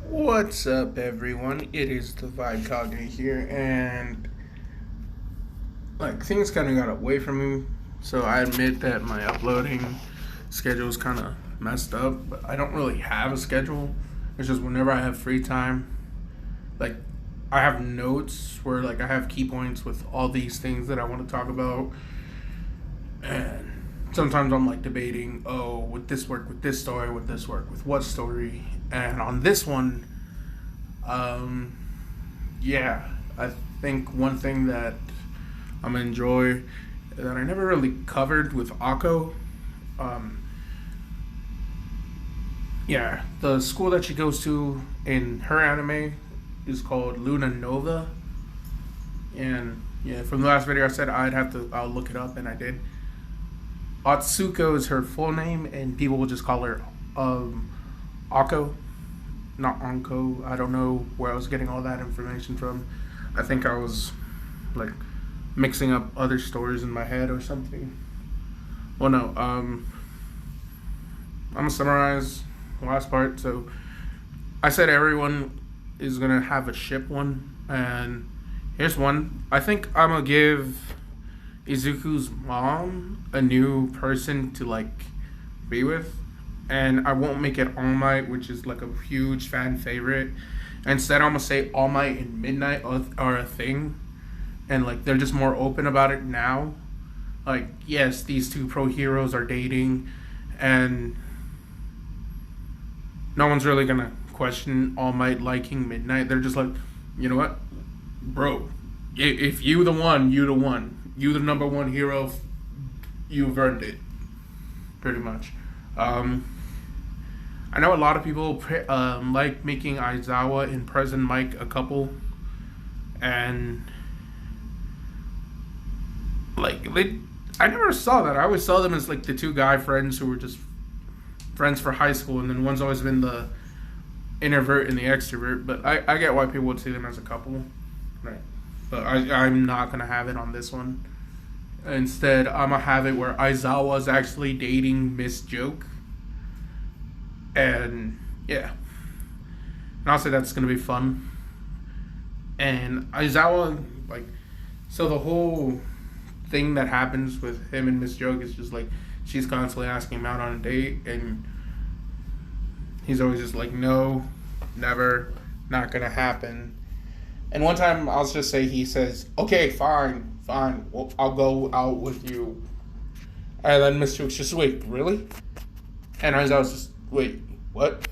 What's up, everyone? It is the Vibe Kage here, and things kind of got away from me. So I admit that my uploading schedule is kind of messed up, but I don't really have a schedule. It's just whenever I have free time, like I have notes where I have key points with all these things that I want to talk about, and sometimes I'm debating, oh, would this work with this story? Would this work with what story? And on this one, um, yeah, I think one thing that I'm gonna enjoy that I never really covered with Akko, um, yeah, the school that she goes to in her anime is called Luna Nova, and yeah, from the last video I said I'll look it up, and I did. Atsuko is her full name, and people will just call her Akko, not Anko. I don't know where I was getting all that information from. I think I was like mixing up other stories in my head or something. Well, no. I'm gonna summarize the last part. So I said everyone is gonna have a ship one, and here's one. I think I'm gonna give Izuku's mom a new person to be with, and I won't make it All Might, which is a huge fan favorite. Instead, I'm gonna say All Might and Midnight are a thing, and they're just more open about it now. Yes, these two pro heroes are dating, and no one's really gonna question All Might liking Midnight. They're just like, you know what, bro? If you the one, you the one. You the number one hero. You've earned it, pretty much. I know a lot of people like making Aizawa and Present Mike a couple, and I never saw that. I always saw them as the two guy friends who were just friends for high school, and then one's always been the introvert and the extrovert. But I get why people would see them as a couple, right? But I'm not gonna have it on this one. Instead, I'm gonna have it where Aizawa is actually dating Miss Joke, and yeah, and I'll say that's gonna be fun. And Aizawa, so the whole thing that happens with him and Miss Joke is just she's constantly asking him out on a date, and he's always just no, never, not gonna happen. And one time, I'll just say he says, "Okay, fine, well, I'll go out with you." And then Miss Joke's just, "Wait, really?" And Aizawa's just, "Wait, what?"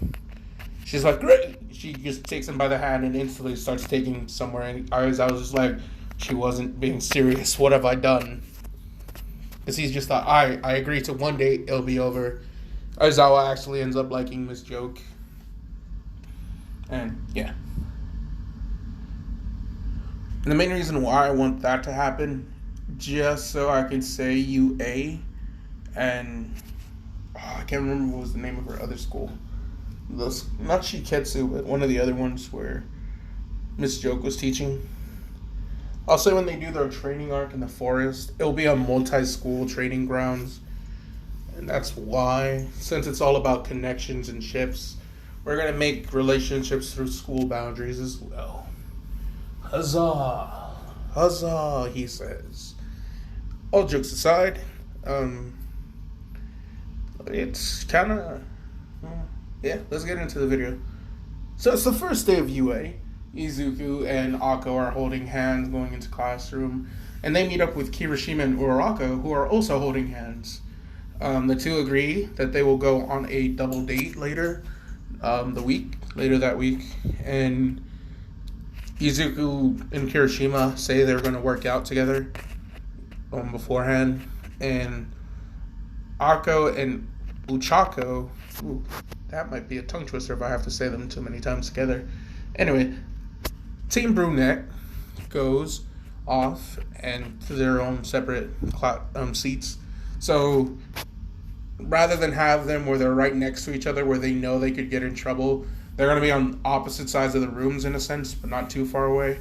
She's like, "Great." She just takes him by the hand and instantly starts taking somewhere. And Aizawa's just like, she wasn't being serious. What have I done? Because he's just thought, I agree to one date, it'll be over. Aizawa actually ends up liking Miss Joke. And yeah. And the main reason why I want that to happen, just so I could say UA, and I can't remember what was the name of her other school. Not Shiketsu, but one of the other ones where Miss Joke was teaching. I'll say when they do their training arc in the forest, it'll be a multi-school training grounds. And that's why, since it's all about connections and ships, we're going to make relationships through school boundaries as well. Huzzah! Huzzah, he says. All jokes aside, it's kind of... yeah, let's get into the video. So it's the first day of UA. Izuku and Akko are holding hands going into classroom, and they meet up with Kirishima and Uraraka, who are also holding hands. The two agree that they will go on a double date later that week, and Izuku and Kirishima say they're going to work out together beforehand, and Akko and Uchako, that might be a tongue twister if I have to say them too many times together. Anyway, Team Brunette goes off and to their own separate seats. So rather than have them where they're right next to each other where they know they could get in trouble, they're going to be on opposite sides of the rooms in a sense, but not too far away.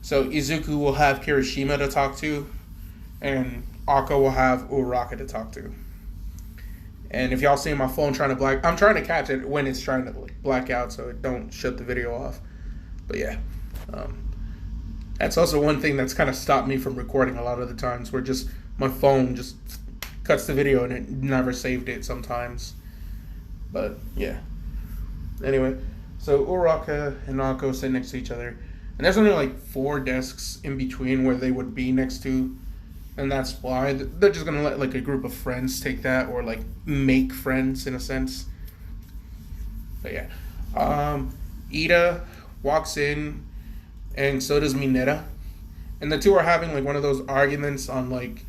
So Izuku will have Kirishima to talk to, and Akko will have Uraraka to talk to. And if y'all see my phone trying to black, I'm trying to catch it when it's trying to like black out, so it don't shut the video off. But yeah, that's also one thing that's kind of stopped me from recording a lot of the times, where just my phone just cuts the video and it never saved it sometimes. But yeah. Anyway, so Uraka and Akko sit next to each other, and there's only like 4 desks in between where they would be next to, and that's why they're just gonna let like a group of friends take that, or like make friends in a sense. But yeah, Ida walks in, and so does Mineta, and the two are having like one of those arguments on like,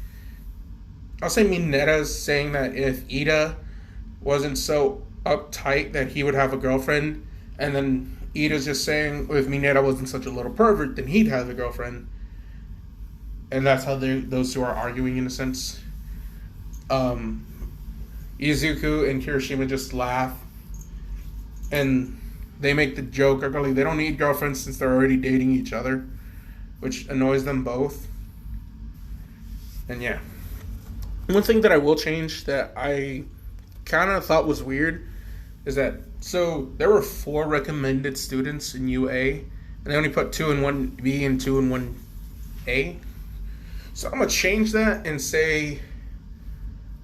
I'll say Mineta's saying that if Ida wasn't so uptight that he would have a girlfriend, and then Ida's just saying if Mineta wasn't such a little pervert then he'd have a girlfriend, and that's how those two are arguing in a sense. Izuku and Kirishima just laugh, and they make the joke like they don't need girlfriends since they're already dating each other, which annoys them both. And yeah, one thing that I will change that I kind of thought was weird is that, so there were 4 recommended students in UA, and they only put 2 in 1B and 2 in 1A. So I'm gonna change that and say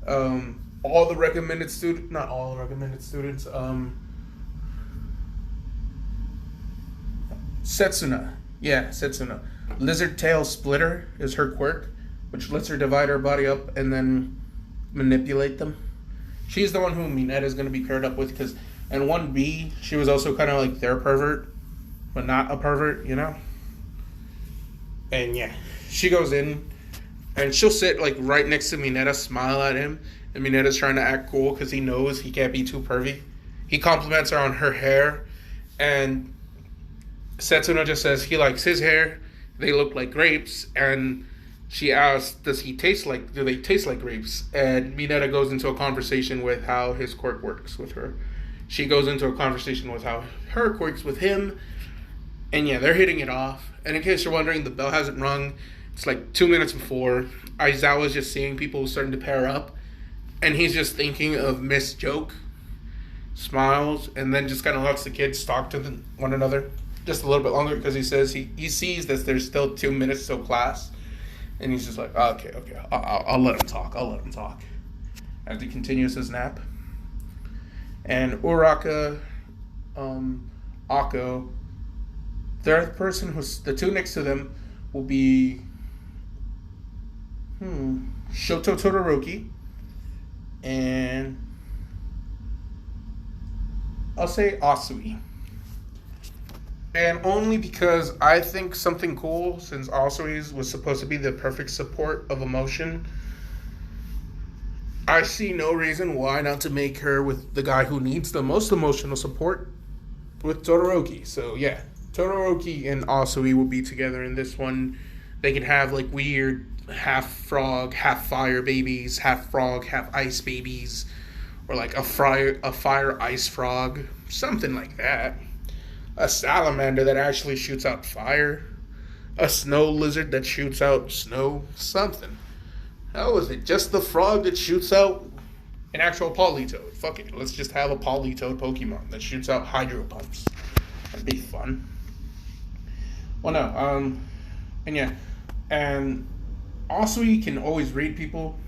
all the recommended students, not all the recommended students, Setsuna. Yeah, Setsuna. Lizard Tail Splitter is her quirk, which lets her divide her body up and then manipulate them. She's the one who Mineta is going to be paired up with, because in 1B, she was also kind of like their pervert, but not a pervert, you know? And yeah, she goes in, and she'll sit like right next to Mineta, smile at him, and Mineta's trying to act cool because he knows he can't be too pervy. He compliments her on her hair, and Setsuna just says he likes his hair, they look like grapes, and she asks, do they taste like grapes? And Mineta goes into a conversation with how his quirk works with her. She goes into a conversation with how her quirks with him. And yeah, they're hitting it off. And in case you're wondering, the bell hasn't rung. It's like 2 minutes before. Aizawa's just seeing people starting to pair up, and he's just thinking of Miss Joke. Smiles, and then just kind of lets the kids talk to one another just a little bit longer, because he says he sees that there's still 2 minutes till class. And he's just like, okay, I'll let him talk. As he continues his nap. And Uraka, Akko, third person who's the 2 next to them will be Shoto Todoroki, and I'll say Asui. And only because I think something cool, since Asui was supposed to be the perfect support of emotion, I see no reason why not to make her with the guy who needs the most emotional support, with Todoroki. So yeah, Todoroki and Asui will be together in this one. They can have like weird half frog, half fire babies, half frog, half ice babies, or like a fire ice frog, something like that. A salamander that actually shoots out fire, a snow lizard that shoots out snow, something. How is it? Just the frog that shoots out an actual Politoed. Fuck it, let's just have a Politoed Pokemon that shoots out hydro pumps. That'd be fun. Well, no, and yeah, and Asui can always read people,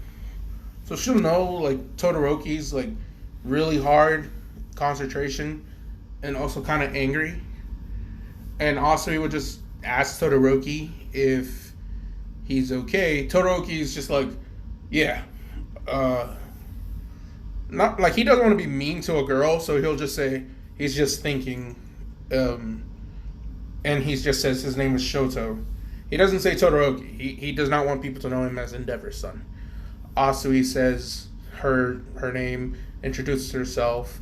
so she'll know like Todoroki's like really hard concentration and also kind of angry, and Asui would just ask Todoroki if he's okay. Todoroki's just like, yeah, not like he doesn't want to be mean to a girl, so he'll just say he's just thinking, and he just says his name is Shoto. He doesn't say Todoroki. He does not want people to know him as Endeavor's son. Asui says her name, introduces herself,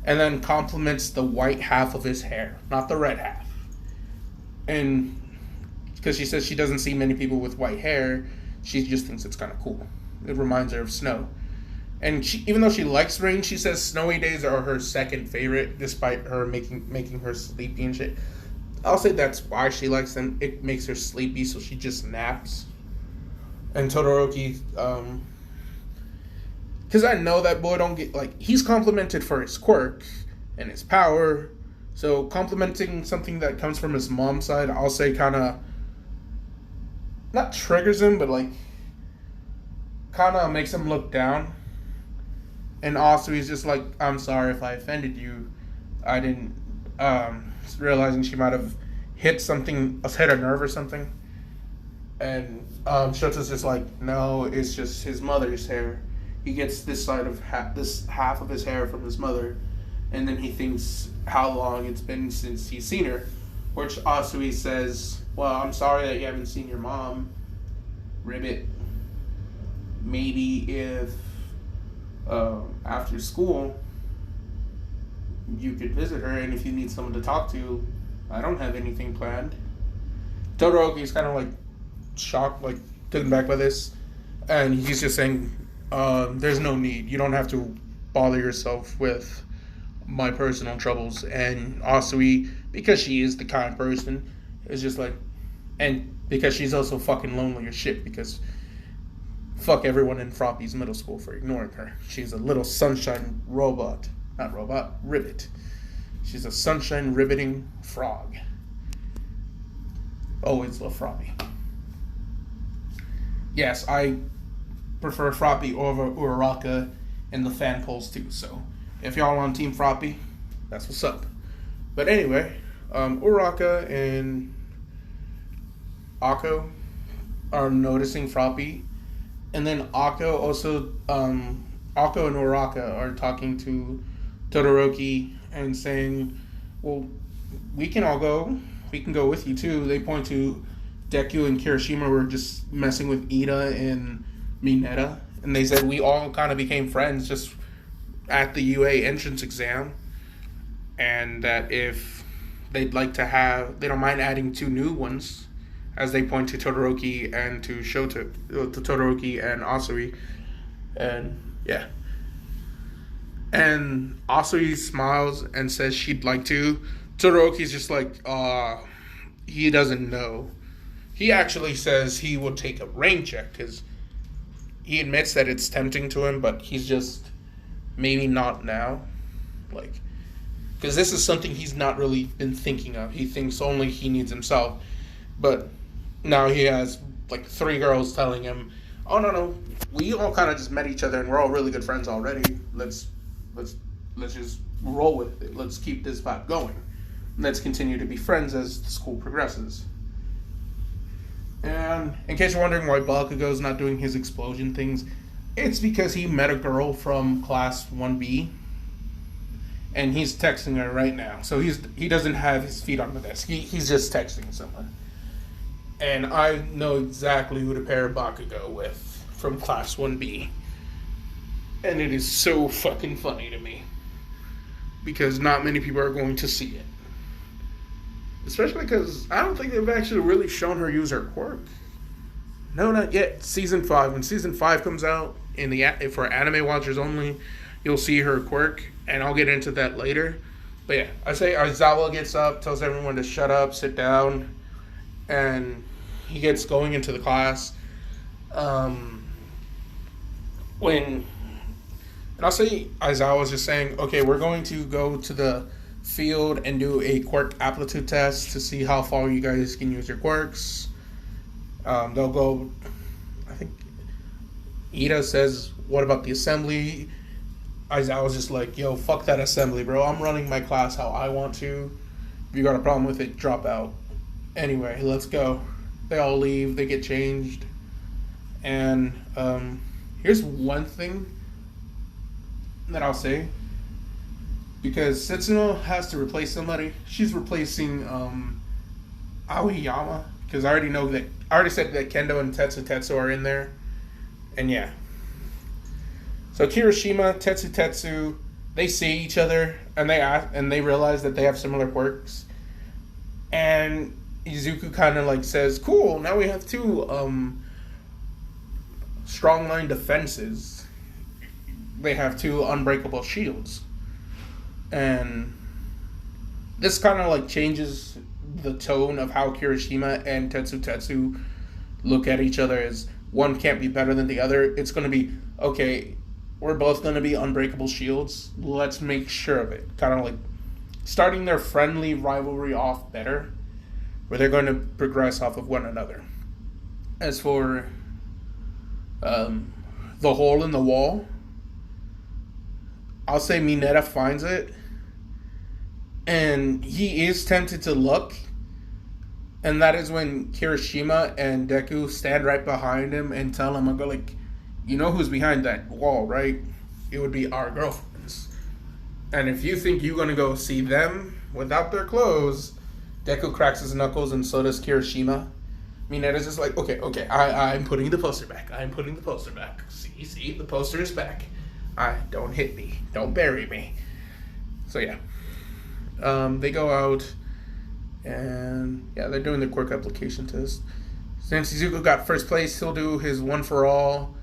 and then compliments the white half of his hair, not the red half. And because she says she doesn't see many people with white hair, she just thinks it's kind of cool. It reminds her of snow. And she, even though she likes rain, she says snowy days are her second favorite, despite her making her sleepy and shit. I'll say that's why she likes them. It makes her sleepy, so she just naps. And Todoroki, because I know that boy don't get, like, he's complimented for his quirk and his power. So complimenting something that comes from his mom's side, I'll say kind of, not triggers him, but like, kind of makes him look down. And also he's just like, I'm sorry if I offended you. I didn't, realizing she might have hit a nerve or something. And Shota's just like, no, it's just his mother's hair. He gets this side of this half of his hair from his mother, and then he thinks how long it's been since he's seen her. Which Asui says, well, I'm sorry that you haven't seen your mom, Ribbit. Maybe if after school you could visit her, and if you need someone to talk to, I don't have anything planned. Todoroki's kind of like shocked, like taken back by this, and he's just saying, there's no need. You don't have to bother yourself with my personal troubles. And Asui, because she is the kind person, is just like, and because she's also fucking lonely as shit, because fuck everyone in Froppy's middle school for ignoring her. She's a little sunshine ribbit. She's a sunshine ribbiting frog. Always love Froppy. Yes, I prefer Froppy over Uraraka in the fan polls too, so if y'all on Team Froppy, that's what's up. But anyway, Uraraka and Akko are noticing Froppy, and then Akko and Uraraka are talking to Todoroki and saying, well, we can go with you too. They point to Deku and Kirishima were just messing with Ida and Mineta, and they said we all kind of became friends just at the UA entrance exam, and that if they'd like to have, they don't mind adding 2 new ones, as they point to Todoroki and to Todoroki and Asui, and yeah. And Asui smiles and says she'd like to. Todoroki's just like, he doesn't know. He actually says he will take a rain check, because he admits that it's tempting to him, but he's just, maybe not now. Like, because this is something he's not really been thinking of. He thinks only he needs himself. But now he has, like, 3 girls telling him, oh, no, we all kind of just met each other and we're all really good friends already. Let's just roll with it. Let's keep this vibe going. Let's continue to be friends as the school progresses. And in case you're wondering why Bakugo's not doing his explosion things, it's because he met a girl from class 1B, and he's texting her right now. So he doesn't have his feet on the desk. He's just texting someone. And I know exactly who to pair Bakugo with from class 1B. And it is so fucking funny to me, because not many people are going to see it. Especially because I don't think they've actually really shown her use her quirk. No, not yet. Season 5. When Season 5 comes out, for anime watchers only, you'll see her quirk, and I'll get into that later. But yeah, I say Aizawa gets up, tells everyone to shut up, sit down, and he gets going into the class. And I'll say Aizawa's just saying, okay, we're going to go to the field and do a quirk aptitude test to see how far you guys can use your quirks. They'll go, I think Ida says, what about the assembly? Aizawa's just like, yo, fuck that assembly, bro. I'm running my class how I want to. If you got a problem with it, drop out. Anyway, let's go. They all leave, they get changed. And here's one thing that I'll say. Because Setsuno has to replace somebody. She's replacing Aoyama. Because I already said that Kendo and Tetsu are in there. And yeah. So Kirishima, Tetsu, they see each other and they realize that they have similar quirks. And Izuku kind of like says, cool, now we have 2 strong line defenses. They have 2 unbreakable shields. And this kind of like changes the tone of how Kirishima and Tetsu look at each other, as one can't be better than the other. It's going to be, okay, we're both going to be unbreakable shields. Let's make sure of it. Kind of like starting their friendly rivalry off better, where they're going to progress off of one another. As for the hole in the wall, I'll say Mineta finds it, and he is tempted to look, and that is when Kirishima and Deku stand right behind him and tell him, I go like, you know who's behind that wall, right? It would be our girlfriends. And if you think you're going to go see them without their clothes, Deku cracks his knuckles and so does Kirishima. Mineta's just like, okay, I'm putting the poster back. See, the poster is back. Don't hit me. Don't bury me. So yeah. They go out and yeah, they're doing the Quirk application test. Since Izuku got first place, he'll do his one for all.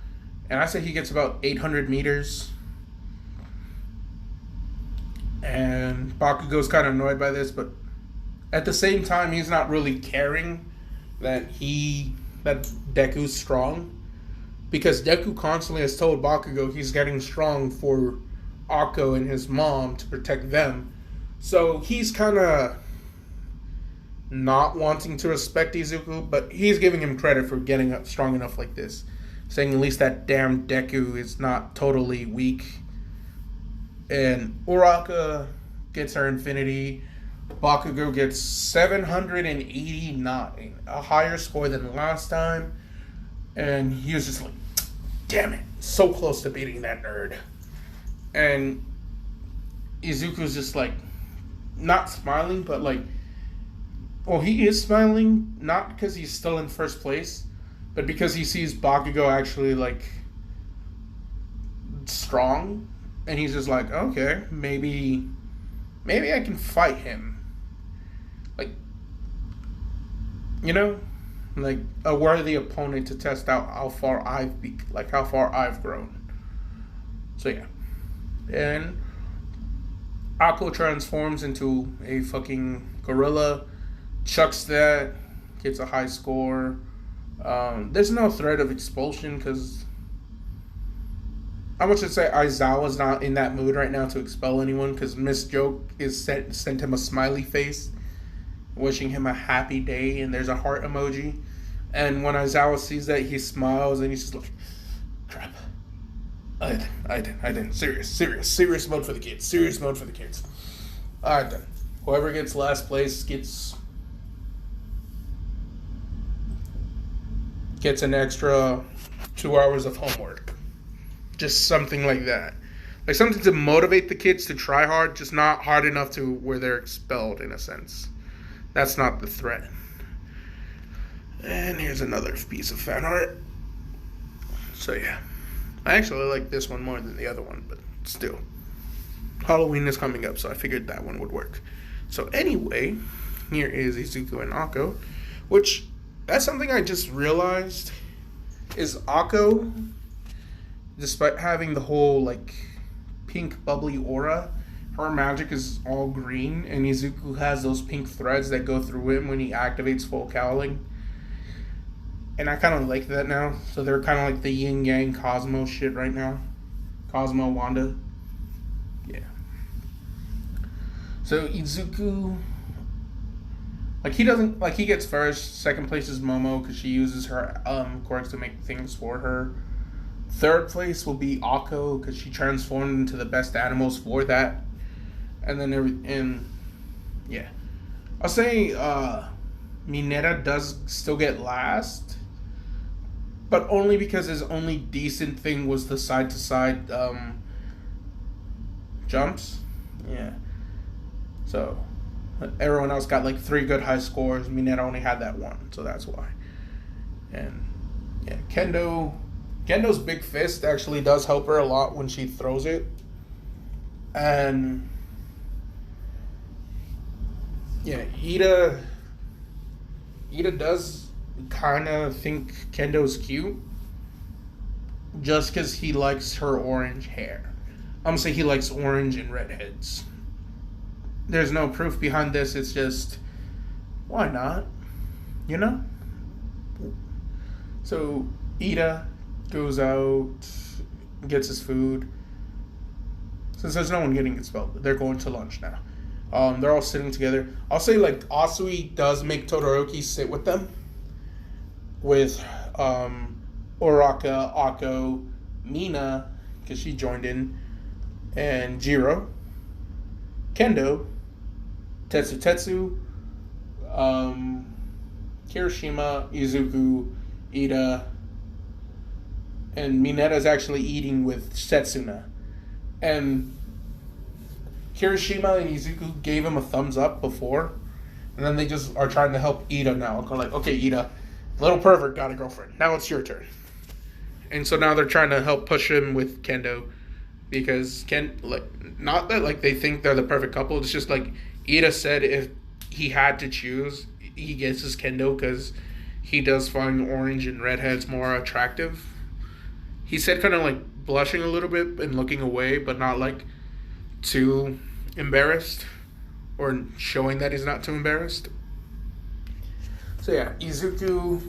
And I say he gets about 800 meters. And Bakugo's kind of annoyed by this, but at the same time, he's not really caring that Deku's strong, because Deku constantly has told Bakugo he's getting strong for Akko and his mom to protect them. So he's kind of not wanting to respect Izuku, but he's giving him credit for getting up strong enough like this, saying at least that damn Deku is not totally weak. And Uraka gets her infinity. Bakugo gets 789, a higher score than last time. And he was just like, damn it, so close to beating that nerd. And Izuku's just like, not smiling, but like, well, he is smiling, not because he's still in first place, but because he sees Bakugo actually like strong. And he's just like, okay, maybe I can fight him. Like, you know, like a worthy opponent to test out how far I've grown. So yeah. And Akko transforms into a fucking gorilla, chucks that, gets a high score. There's no threat of expulsion because I want to say Aizawa's not in that mood right now to expel anyone, because Miss Joke is sent him a smiley face, wishing him a happy day, and there's a heart emoji. And when Aizawa sees that, he smiles, and he's just like, crap. I didn't. Serious mode for the kids. Alright then. Whoever gets last place gets an extra 2 hours of homework. Just something like that. Like something to motivate the kids to try hard, just not hard enough to where they're expelled in a sense. That's not the threat. And here's another piece of fan art. So yeah. I actually like this one more than the other one, but still. Halloween is coming up, so I figured that one would work. So anyway, here is Izuku and Akko, which, that's something I just realized, is Akko, despite having the whole, like, pink bubbly aura, her magic is all green, and Izuku has those pink threads that go through him when he activates full cowling. And I kind of like that now. So they're kind of like the yin-yang Cosmo shit right now. Cosmo, Wanda. Yeah. So Izuku, like he gets first. Second place is Momo because she uses her quirks to make things for her. Third place will be Akko because she transformed into the best animals for that. And then yeah. I'll say Mineta does still get last, but only because his only decent thing was the side-to-side jumps. Yeah. So everyone else got like 3 good high scores. Mineta only had that one, so that's why. And yeah, Kendo's big fist actually does help her a lot when she throws it. And yeah, Ida does kind of think Kendo's cute just because he likes her orange hair. I'm gonna say he likes orange and redheads. There's no proof behind this. It's just, why not? You know? So Ida goes out, gets his food. Since there's no one getting expelled, they're going to lunch now. They're all sitting together. I'll say like Asui does make Todoroki sit with them. With Uraka, Akko, Mina, because she joined in, and Jiro, Kendo, Tetsu, Kirishima, Izuku, Ida, and Mineta's actually eating with Setsuna. And Kirishima and Izuku gave him a thumbs up before, and then they just are trying to help Ida now. They're like, okay, Ida, little pervert got a girlfriend. Now it's your turn. And so now they're trying to help push him with Kendo, because not that like they think they're the perfect couple. It's just like Ida said, if he had to choose, he gets his Kendo because he does find orange and redheads more attractive. He said kind of like blushing a little bit and looking away, but not like too embarrassed or showing that he's not too embarrassed. So yeah, Izuku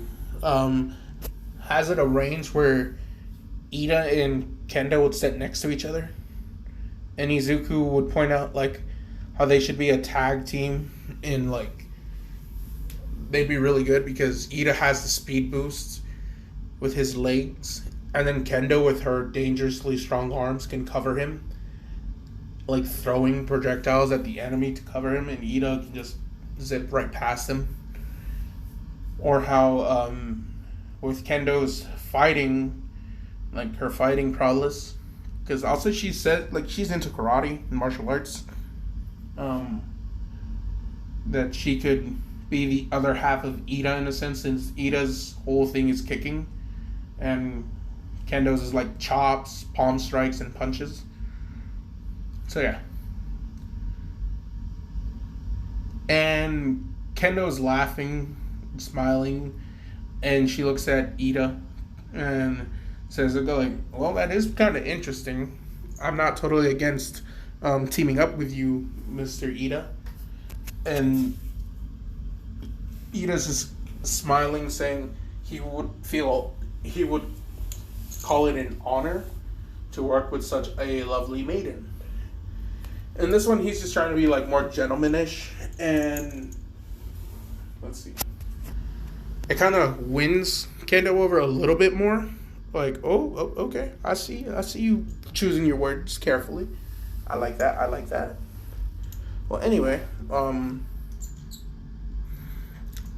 has it arranged where Ida and Kendo would sit next to each other, and Izuku would point out like how they should be a tag team, and like they'd be really good because Ida has the speed boosts with his legs, and then Kendo with her dangerously strong arms can cover him, like throwing projectiles at the enemy to cover him, and Ida can just zip right past him. Or how with Kendo's fighting, like her fighting prowess, because also she said like she's into karate and martial arts, that she could be the other half of Ida in a sense, since Ida's whole thing is kicking, and Kendo's is like chops, palm strikes, and punches. So yeah. And Kendo's laughing, smiling, and she looks at Ida and says, like, well, that is kind of interesting. I'm not totally against teaming up with you, Mr. Ida. And Ida's just smiling, saying he would call it an honor to work with such a lovely maiden. And this one, he's just trying to be like more gentlemanish, and let's see. It kind of wins Kendo over a little bit more. Like, oh, okay, I see you choosing your words carefully. I like that. Well, anyway,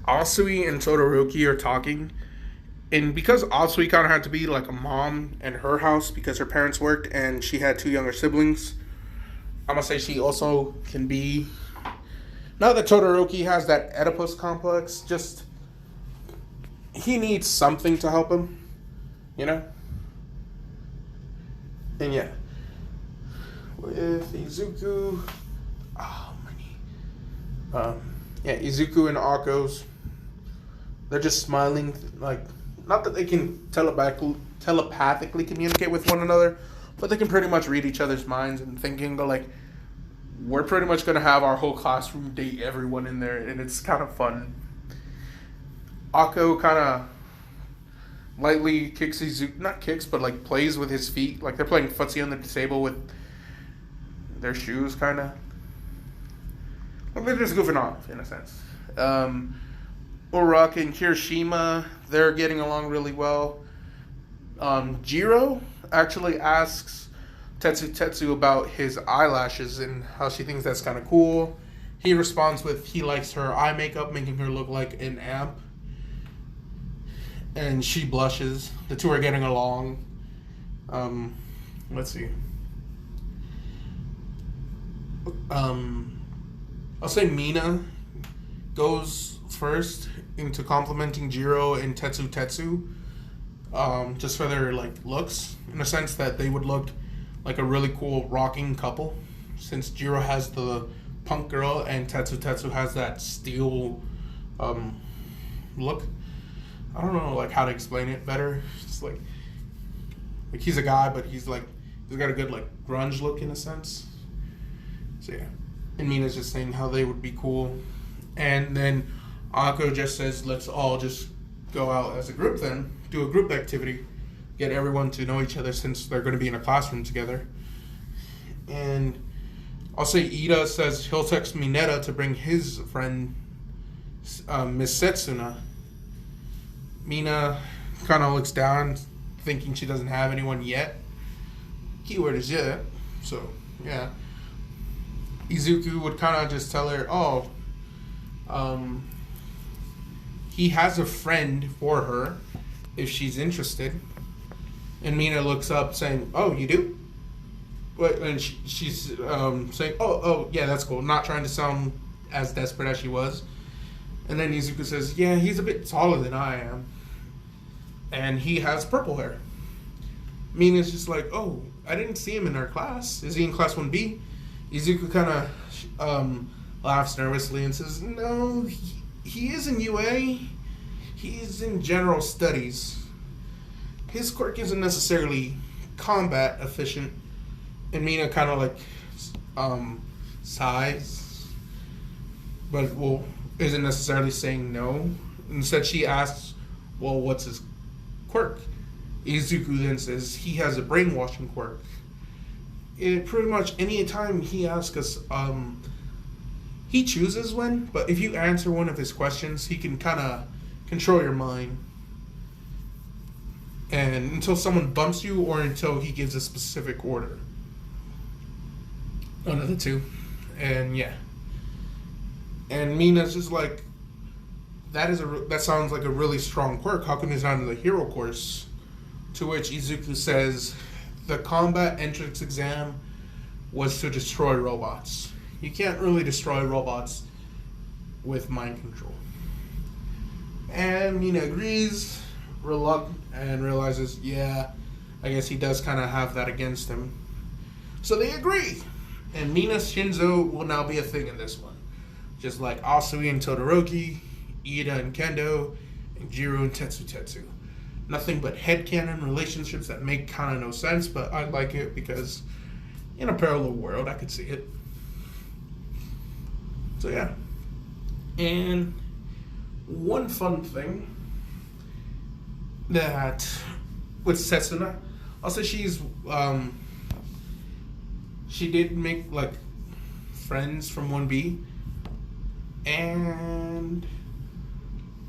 Asui and Todoroki are talking, and because Asui kind of had to be like a mom in her house because her parents worked and she had 2 younger siblings, I'm gonna say she also can be. Not that Todoroki has that Oedipus complex, just he needs something to help him, you know? And yeah. With Izuku. Oh, money. Izuku and Akko's. They're just smiling, like, not that they can telepathically communicate with one another, but they can pretty much read each other's minds and thinking, but like, we're pretty much going to have our whole classroom date everyone in there, and it's kind of fun. Akko kind of lightly kicks Izuku, not kicks, but like plays with his feet, like they're playing footsie on the table with their shoes, kind of. Like they're just goofing off, in a sense. Uraka and Kirishima, they're getting along really well. Jiro actually asks Tetsu about his eyelashes and how she thinks that's kind of cool. He responds with he likes her eye makeup, making her look like an amp. And she blushes. The two are getting along. Let's see. I'll say Mina goes first into complimenting Jiro and Tetsu. Just for their like looks, in a sense that they would look like a really cool rocking couple, since Jiro has the punk girl and Tetsu has that steel look. I don't know like how to explain it better. It's like he's a guy, but he's got a good like grunge look in a sense. So yeah, and Mina's just saying how they would be cool, and then Akko just says, let's all just go out as a group then, do a group activity, get everyone to know each other since they're going to be in a classroom together. And I'll say Ida says he'll text Mineta to bring his friend, Miss Setsuna. Mina kind of looks down, thinking she doesn't have anyone yet. Keyword is yet. So, yeah. Izuku would kind of just tell her, he has a friend for her if she's interested. And Mina looks up saying, oh, you do? And she's saying, oh, yeah, that's cool. Not trying to sound as desperate as she was. And then Izuku says, yeah, he's a bit taller than I am. And he has purple hair. Mina's just like, oh, I didn't see him in our class. Is he in class 1B? Izuku kind of laughs nervously and says, no, he is in UA. He's in general studies. His quirk isn't necessarily combat efficient. And Mina kind of like sighs, but isn't necessarily saying no. Instead, she asks, well, what's his quirk? Izuku then says he has a brainwashing quirk. Pretty much any time he asks us, he chooses when, but if you answer one of his questions, he can kind of control your mind. And until someone bumps you or until he gives a specific order. One of the two. And yeah. And Mina's just like, that sounds like a really strong quirk. How come he's not in the hero course? To which Izuku says, the combat entrance exam was to destroy robots. You can't really destroy robots with mind control. And Mina agrees, reluctant, and realizes, yeah, I guess he does kind of have that against him. So they agree. And Mina Shinso will now be a thing in this one. Just like Asui and Todoroki, Ida and Kendo, and Jiro and Tetsu. Nothing but headcanon relationships that make kind of no sense, but I like it because in a parallel world, I could see it. So yeah. And one fun thing that with Setsuna, I'll say she did make like friends from 1B, and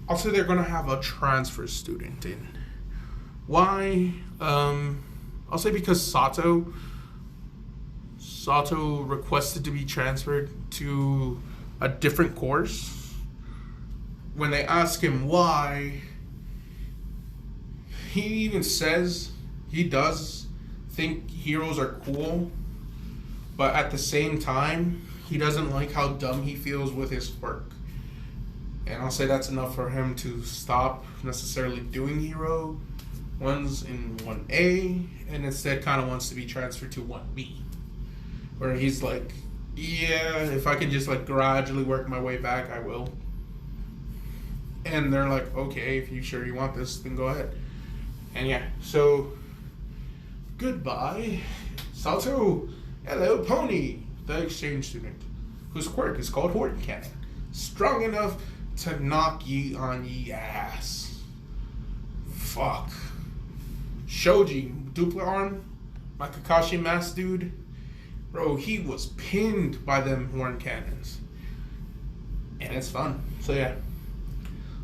I'll say they're gonna have a transfer student in. Why? I'll say because Sato requested to be transferred to a different course. When they ask him why, he even says he does think heroes are cool, but at the same time, he doesn't like how dumb he feels with his quirk. And I'll say that's enough for him to stop necessarily doing hero ones in 1A, and instead kind of wants to be transferred to 1B. Where he's like, yeah, if I can just like gradually work my way back, I will. And they're like, okay, if you sure you want this, then go ahead. And yeah, so goodbye, Sato. Hello, Pony, the exchange student, whose quirk is called Horde Cannon. Strong enough to knock ye on ye ass. Fuck. Shoji, dupla arm, my Kakashi mask dude. Bro, he was pinned by them horn cannons. And it's fun. So yeah.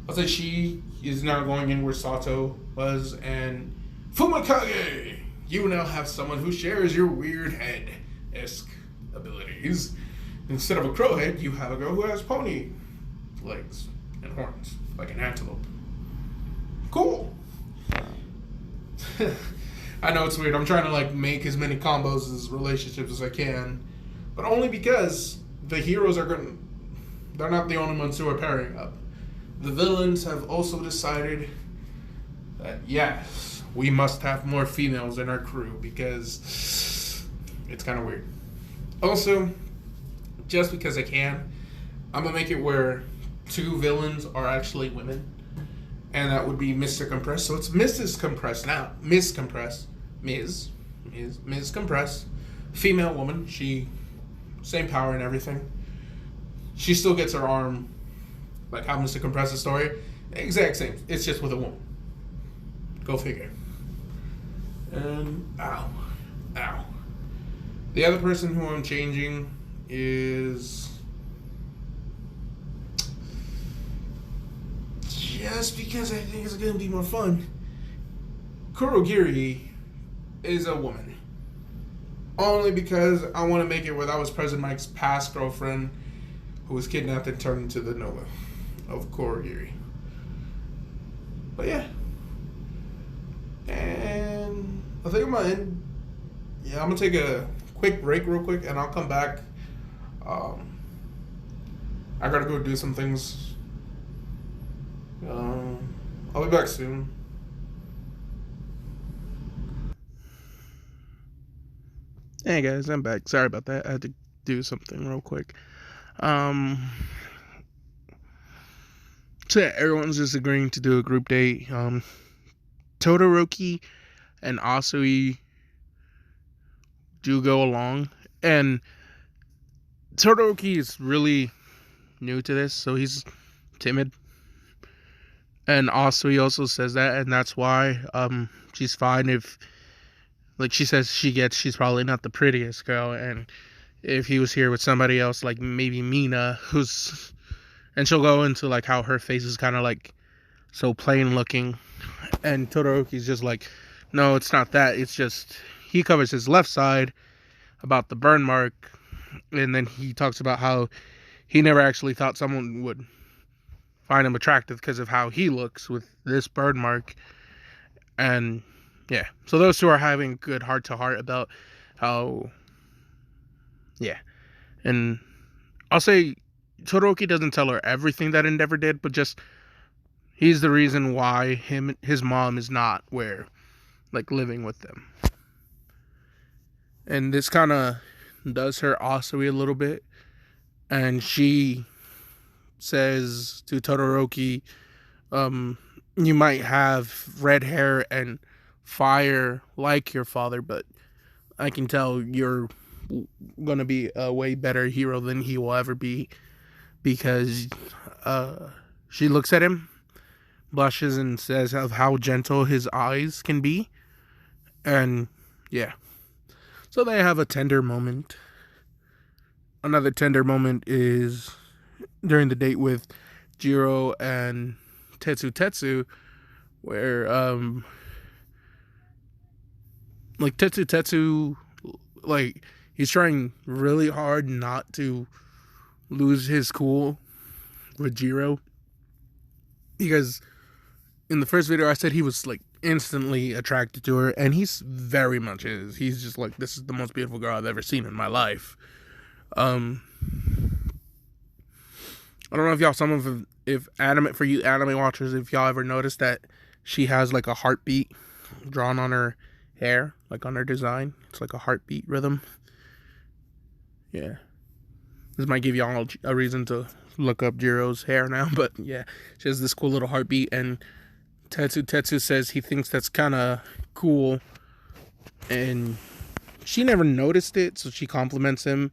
I'll say she is now going in where Sato was, and Fumikage! You now have someone who shares your weird head-esque abilities. Instead of a crow head, you have a girl who has pony legs and horns, like an antelope. Cool! I know it's weird. I'm trying to like make as many combos as relationships as I can, but only because the heroes they're not the only ones who are pairing up. The villains have also decided that yes, we must have more females in our crew because it's kind of weird. Also, just because I can, I'm gonna make it where 2 villains are actually women. And that would be Mr. Compress. So it's Mrs. Compress now. Ms. Compress. Ms. Compress. Female woman. She, same power and everything. She still gets her arm, like how Mr. Compress's story. Exact same. It's just with a woman. Go figure. And ow. Ow. The other person who I'm changing is just because I think it's gonna be more fun. Kurogiri is a woman. Only because I want to make it where that was President Mike's past girlfriend who was kidnapped and turned into the Nova of Kurogiri. But yeah. And I think I'm gonna end. Yeah, I'm gonna take a quick break real quick and I'll come back. I gotta go do some things. I'll be back soon. Hey guys, I'm back. Sorry about that. I had to do something real quick. So yeah, everyone's just agreeing to do a group date. Todoroki and Asui do go along, and Todoroki is really new to this, so he's timid. And Asui also says that, and that's why she's fine if, like she says, she's probably not the prettiest girl, and if he was here with somebody else, like maybe Mina, and she'll go into like how her face is kind of like so plain looking, and Todoroki's just like, no, it's not that, it's just he covers his left side about the burn mark, and then he talks about how he never actually thought someone would find him attractive because of how he looks with this burn mark. And yeah, so those two are having good heart to heart about how, yeah. And I'll say Todoroki doesn't tell her everything that Endeavor did, but just he's the reason why his mom is not like living with them. And this kind of does hurt Asui a little bit, and she says to Todoroki, you might have red hair and fire like your father, but I can tell you're gonna be a way better hero than he will ever be, because she looks at him, blushes, and says of how gentle his eyes can be. And yeah, so they have a tender moment. Another tender moment is during the date with Jiro and Tetsu, where like Tetsu, like he's trying really hard not to lose his cool with Jiro, because in the first video I said he was like instantly attracted to her, and he's very much is. He's just like, this is the most beautiful girl I've ever seen in my life. I don't know if y'all, for you anime watchers, if y'all ever noticed that she has like a heartbeat drawn on her hair, like on her design. It's like a heartbeat rhythm. Yeah. This might give y'all a reason to look up Jiro's hair now, but yeah, she has this cool little heartbeat, and Tetsu says he thinks that's kind of cool, and she never noticed it, so she compliments him,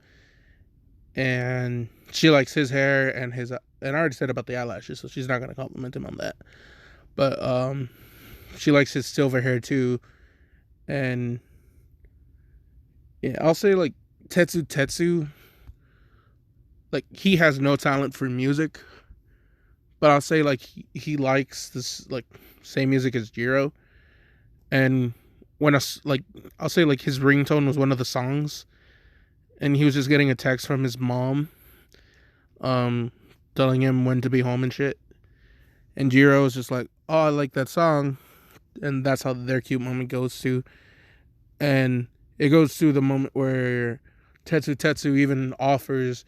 and she likes his hair and and I already said about the eyelashes, so she's not gonna compliment him on that, but she likes his silver hair too. And yeah, I'll say like Tetsu, like he has no talent for music, but I'll say like he likes this like same music as Jiro. And when I'll say like his ringtone was one of the songs, and he was just getting a text from his mom, telling him when to be home and shit. And Jiro was just like, oh, I like that song. And that's how their cute moment goes to. And it goes to the moment where Tetsu even offers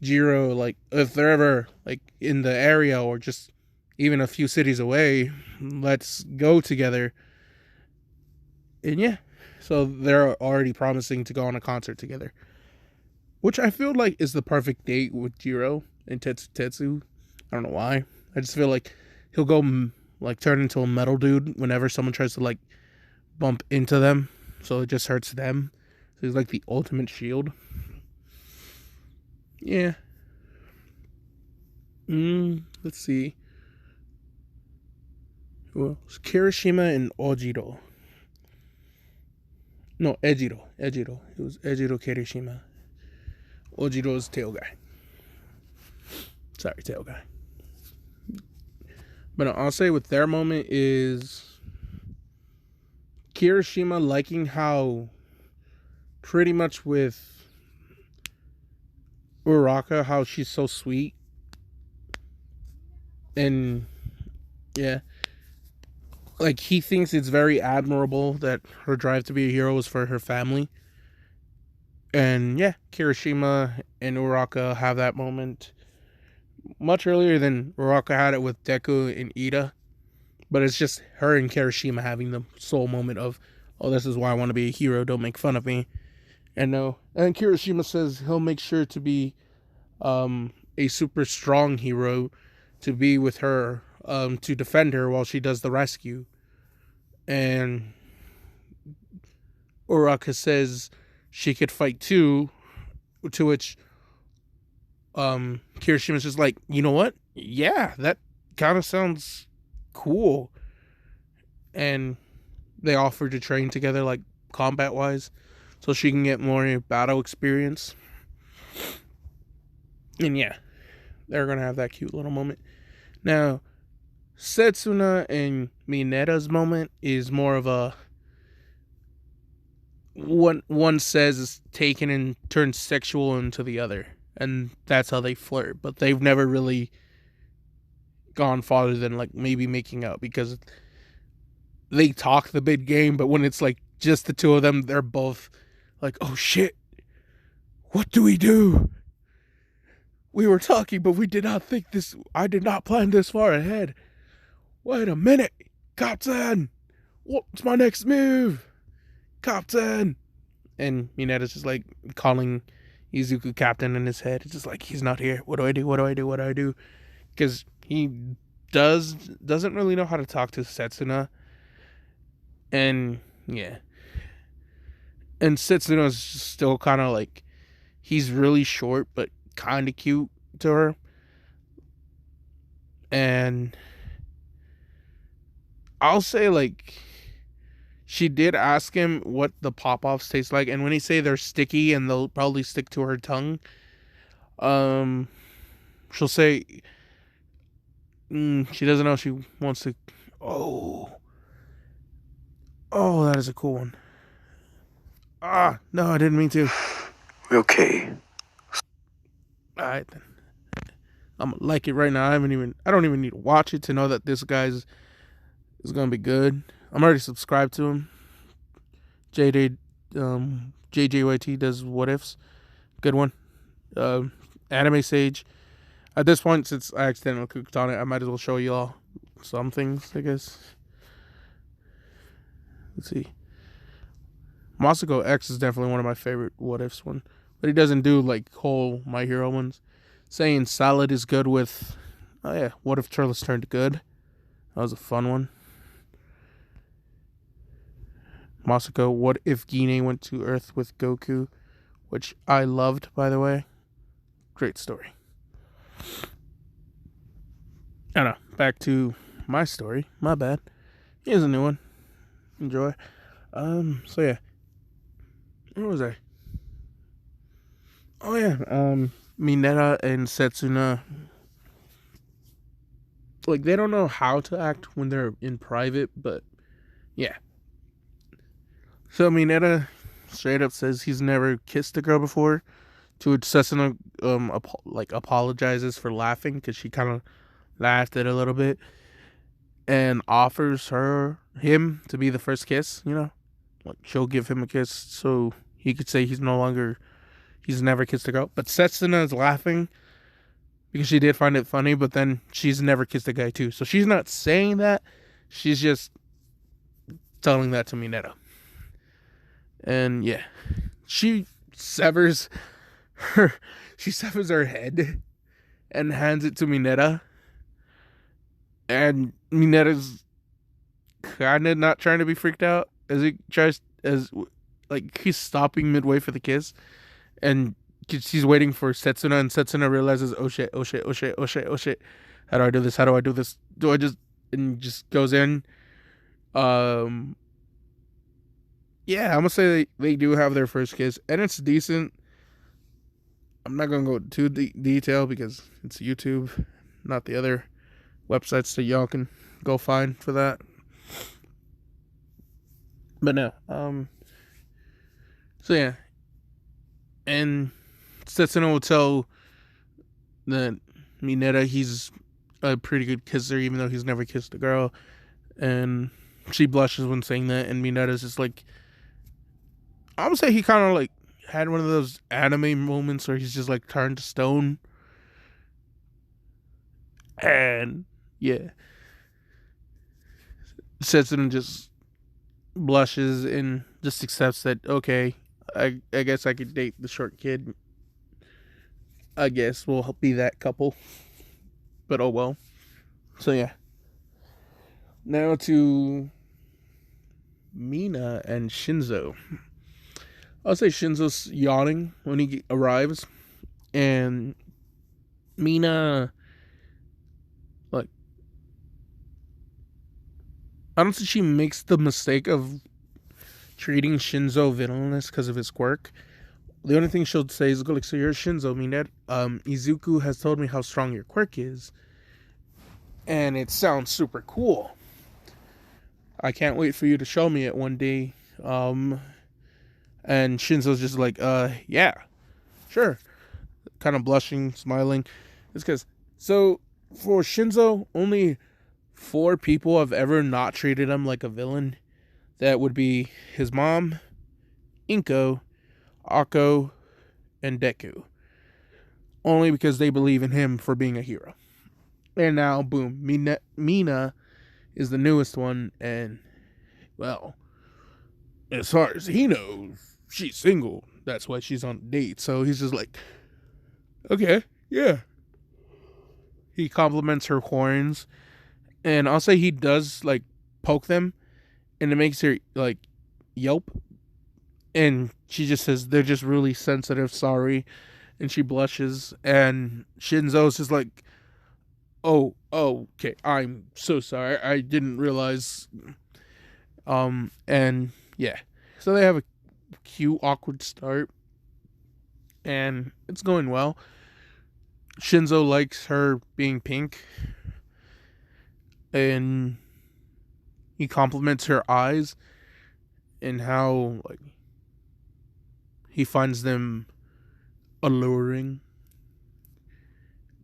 Jiro, like, if they're ever like in the area or just even a few cities away, let's go together. And yeah, so they're already promising to go on a concert together, which I feel like is the perfect date with Jiro and Tetsu. I don't know why. I just feel like he'll go like turn into a metal dude whenever someone tries to like bump into them, so it just hurts them. So he's like the ultimate shield. Yeah. Let's see. Well, it's Kirishima and Ojiro. No, Ejiro. Ejiro. It was Ejiro Kirishima. Ojiro's tail guy. Sorry, tail guy. But I'll say with their moment is Kirishima liking how pretty much with Uraka, how she's so sweet. And yeah, like he thinks it's very admirable that her drive to be a hero is for her family. And yeah, Kirishima and Uraka have that moment much earlier than Uraka had it with Deku and Ida. But it's just her and Kirishima having the sole moment of, oh, this is why I want to be a hero, don't make fun of me. And no, and Kirishima says he'll make sure to be a super strong hero to be with her, to defend her while she does the rescue. And Uraka says she could fight too, to which Kirishima's just like, you know what? Yeah, that kind of sounds cool. And they offer to train together, like combat wise, so she can get more battle experience. And yeah, they're gonna have that cute little moment. Now, Setsuna and Mineta's moment is more of a one says is taken and turns sexual into the other, and that's how they flirt. But they've never really gone farther than like maybe making out, because they talk the big game, but when it's like just the two of them, they're both like, oh shit, what do we do? We were talking, but we did not think this. I did not plan this far ahead. Wait a minute, Captain. What's my next move? Captain. And Mineta's just like calling Izuku Captain in his head. It's just like, he's not here. What do I do? What do I do? What do I do? Because he doesn't really know how to talk to Setsuna. And yeah. And Setsuna's still kind of like, he's really short, but kind of cute to her. And I'll say, like, she did ask him what the pop-offs taste like, and when he say they're sticky and they'll probably stick to her tongue, she'll say, she doesn't know, she wants to. Oh, that is a cool one. No, I didn't mean to. Okay. Alright then. I'm gonna like it right now. I don't even need to watch it to know that this guy's is gonna be good. I'm already subscribed to him. JJYT does what ifs. Good one. Anime Sage. At this point, since I accidentally clicked on it, I might as well show you all some things, I guess. Let's see. Masako X is definitely one of my favorite what ifs one. But he doesn't do like whole My Hero ones. Saying salad is good with, oh yeah, what if Turles turned good? That was a fun one. Masako, what if Gine went to Earth with Goku? Which I loved, by the way. Great story. I don't know, back to my story. My bad. Here's a new one. Enjoy. So yeah. Where was I? Oh yeah, Mineta and Setsuna, like, they don't know how to act when they're in private, but yeah. So Mineta straight up says he's never kissed a girl before, to which Setsuna apologizes for laughing, because she kind of laughed at it a little bit, and offers him to be the first kiss, you know? Like, she'll give him a kiss so he could say he's never kissed a girl. But Setsuna is laughing because she did find it funny, but then she's never kissed a guy too. So she's not saying that. She's just telling that to Mineta. And yeah, she severs her head and hands it to Mineta. And Mineta's kind of not trying to be freaked out as he tries, he's stopping midway for the kiss. And she's waiting for Setsuna, and Setsuna realizes, oh shit. How do I do this? Do I just goes in. Yeah, yeah, I'm gonna say they do have their first kiss, and it's decent. I'm not gonna go too detail because it's YouTube, not the other websites that y'all can go find for that. But no, so yeah, and Setsuna will tell that Mineta he's a pretty good kisser, even though he's never kissed a girl, and she blushes when saying that, and Mineta's just like, I'm gonna say he kind of like had one of those anime moments where he's just like turned to stone, and yeah, Setsuna just blushes and just accepts that, okay, I guess I could date the short kid. I guess we'll be that couple. But oh well. So yeah. Now to Mina and Shinso. I'll say Shinso's yawning when he arrives. And Mina, like, I don't think she makes the mistake of treating Shinso villainous because of his quirk. The only thing she'll say is, like, so you're Shinso, Mina. Izuku has told me how strong your quirk is. And it sounds super cool. I can't wait for you to show me it one day. And Shinso's just like, yeah, sure. Kind of blushing, smiling. It's because, so, for Shinso, only 4 people have ever not treated him like a villain. That would be his mom, Inko, Akko, and Deku. Only because they believe in him for being a hero. And now, boom, Mina is the newest one, and, well, as far as he knows, she's single. That's why she's on a date. So he's just like, okay, yeah. He compliments her horns, and I'll say he does, like, poke them, and it makes her, like, yelp. And she just says, they're just really sensitive, sorry. And she blushes, and Shinzo's just like, oh, okay, I'm so sorry. I didn't realize. And yeah. So they have a cute, awkward start. And it's going well. Shinso likes her being pink. And he compliments her eyes and how, like, he finds them alluring.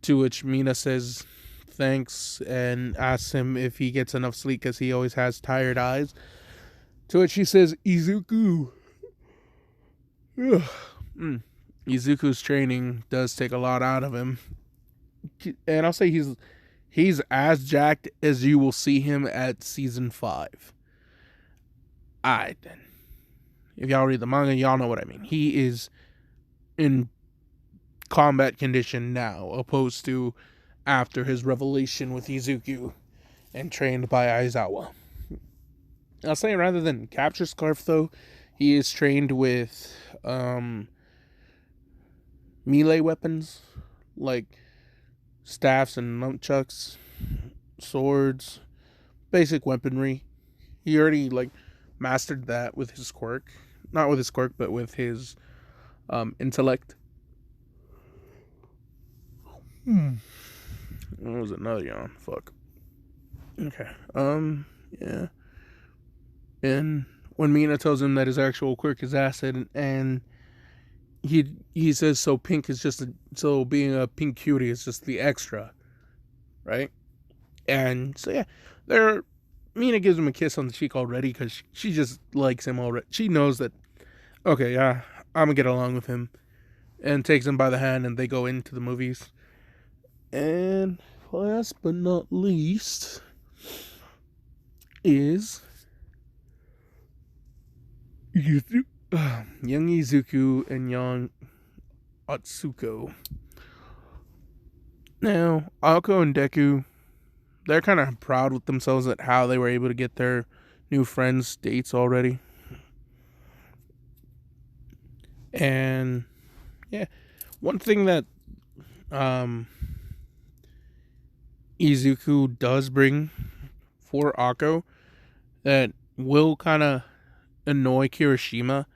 To which Mina says thanks and asks him if he gets enough sleep because he always has tired eyes. To which he says, Izuku. Izuku's training does take a lot out of him. And I'll say he's as jacked as you will see him at season 5. Alright then. If y'all read the manga, y'all know what I mean. He is in combat condition now, opposed to after his revelation with Izuku and trained by Aizawa. I'll say rather than capture scarf though, he is trained with melee weapons like staffs and nunchucks, swords, basic weaponry. He already like mastered that with his quirk. Not with his quirk, but with his intellect. What was another yawn? Fuck. Okay. Yeah. And when Mina tells him that his actual quirk is acid, and he says so pink is just so being a pink cutie is just the extra, right? And so yeah, Mina gives him a kiss on the cheek already because she just likes him already. She knows that, okay, yeah, I'm gonna get along with him, and takes him by the hand, and they go into the movies. And last but not least is young Izuku and young Atsuko. Now, Akko and Deku, they're kind of proud with themselves at how they were able to get their new friends dates already. And yeah, one thing that Izuku does bring for Akko that will kind of annoy Kirishima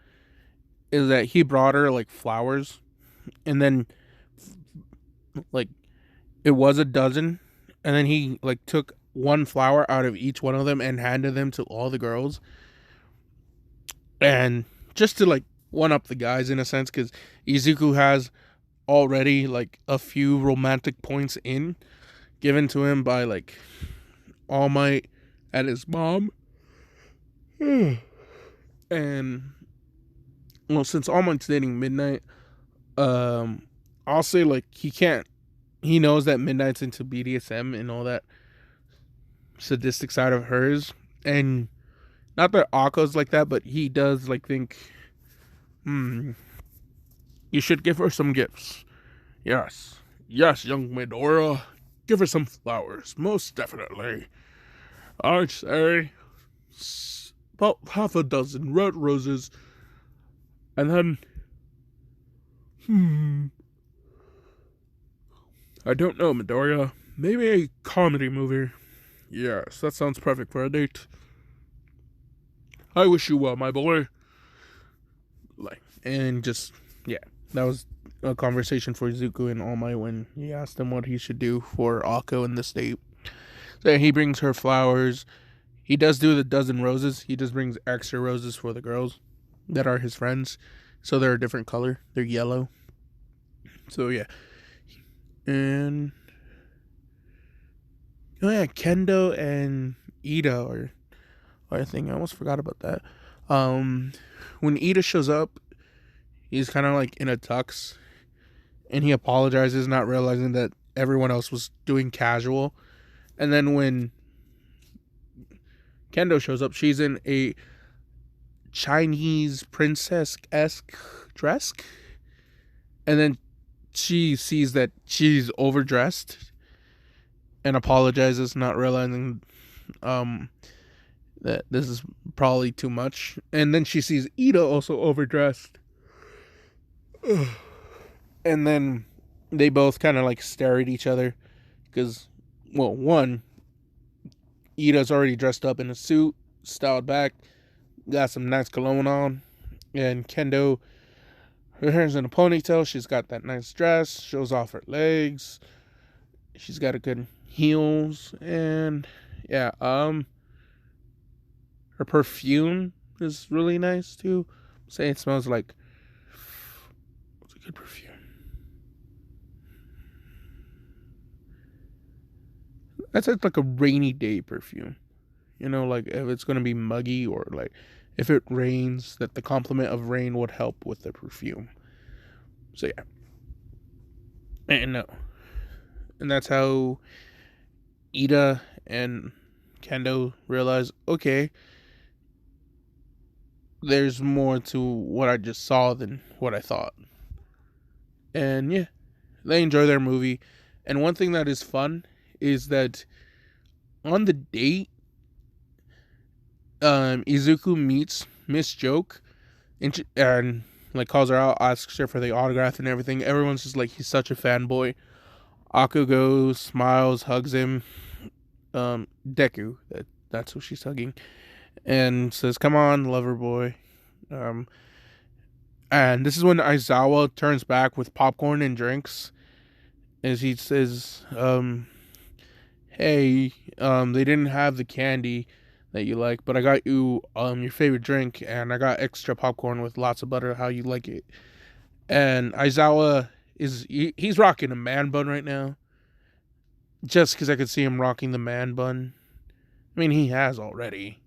is that he brought her like flowers, and then like it was a dozen, and then he like took one flower out of each one of them and handed them to all the girls, and just to like one up the guys in a sense, because Izuku has already like a few romantic points in given to him by like All Might and his mom. And well, since All Might's dating Midnight, I'll say like he knows that Midnight's into BDSM and all that sadistic side of hers, and not that Akko's like that, but he does like think, you should give her some gifts. Yes, young Midora, give her some flowers, most definitely. I'd say about half a dozen red roses, and then, I don't know, Midoriya. Maybe a comedy movie. Yes, that sounds perfect for a date. I wish you well, my boy. Like, and just, yeah, that was a conversation for Izuku and All Might when he asked him what he should do for Akko in this date. So he brings her flowers. He does do the dozen roses. He just brings extra roses for the girls that are his friends. So they're a different color. They're yellow. So yeah. And oh yeah, Kendo and Ida are a thing. I almost forgot about that. When Ida shows up, he's kind of like in a tux, and he apologizes, not realizing that everyone else was doing casual. And then when Kendo shows up, she's in a Chinese princess-esque dress, and then she sees that she's overdressed and apologizes, not realizing that this is probably too much. And then she sees Ida also overdressed, and then they both kind of like stare at each other because, well, one, Ida's already dressed up in a suit, styled back, got some nice cologne on, and Kendo, her hair's in a ponytail. She's got that nice dress, shows off her legs. She's got a good heels, and yeah, her perfume is really nice too. Say it smells like, what's a good perfume? That's like a rainy day perfume. You know, like if it's gonna be muggy or like if it rains, that the complement of rain would help with the perfume. So yeah. And that's how Ida and Kendo realize, okay, there's more to what I just saw than what I thought. And yeah, they enjoy their movie. And one thing that is fun is that on the date, Izuku meets Miss Joke and like calls her out, asks her for the autograph and everything. Everyone's just like, he's such a fanboy. Akko goes, smiles, hugs him. Deku, that's who she's hugging, and says, "Come on, lover boy." And this is when Aizawa turns back with popcorn and drinks, as he says, "Hey, they didn't have the candy that you like, but I got you your favorite drink, and I got extra popcorn with lots of butter, how you like it." And Aizawa he's rocking a man bun right now, just because I could see him rocking the man bun. I mean, he has already.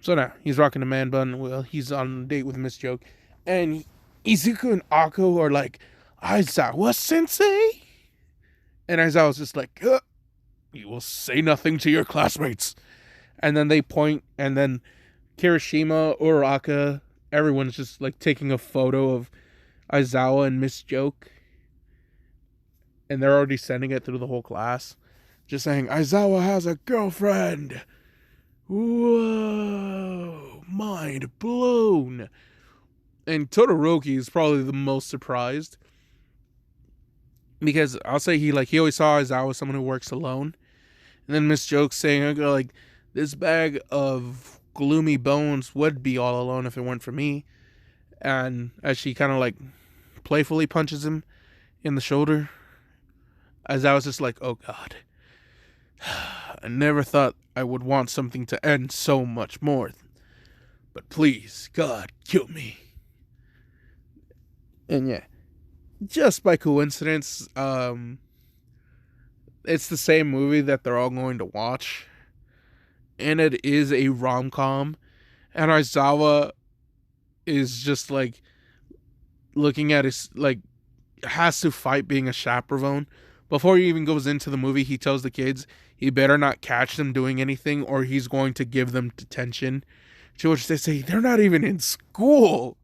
So now he's rocking a man bun. Well, he's on a date with Miss Joke, and Izuku and Akko are like, "Aizawa sensei," and Aizawa's just like, "You will say nothing to your classmates." And then they point, and then Kirishima, Uraraka, everyone's just like taking a photo of Aizawa and Miss Joke, and they're already sending it through the whole class, just saying, "Aizawa has a girlfriend." Whoa, mind blown. And Todoroki is probably the most surprised, because I'll say he always saw Aizawa as someone who works alone, and then Miss Joke saying, like, this bag of gloomy bones would be all alone if it weren't for me. And as she kind of like playfully punches him in the shoulder, as I was just like, oh God, I never thought I would want something to end so much more. But please, God, kill me. And yeah, just by coincidence, it's the same movie that they're all going to watch. And it is a rom-com. And Aizawa is just like looking at his, like, has to fight being a chaperone. Before he even goes into the movie, he tells the kids he better not catch them doing anything or he's going to give them detention. To which they say, they're not even in school.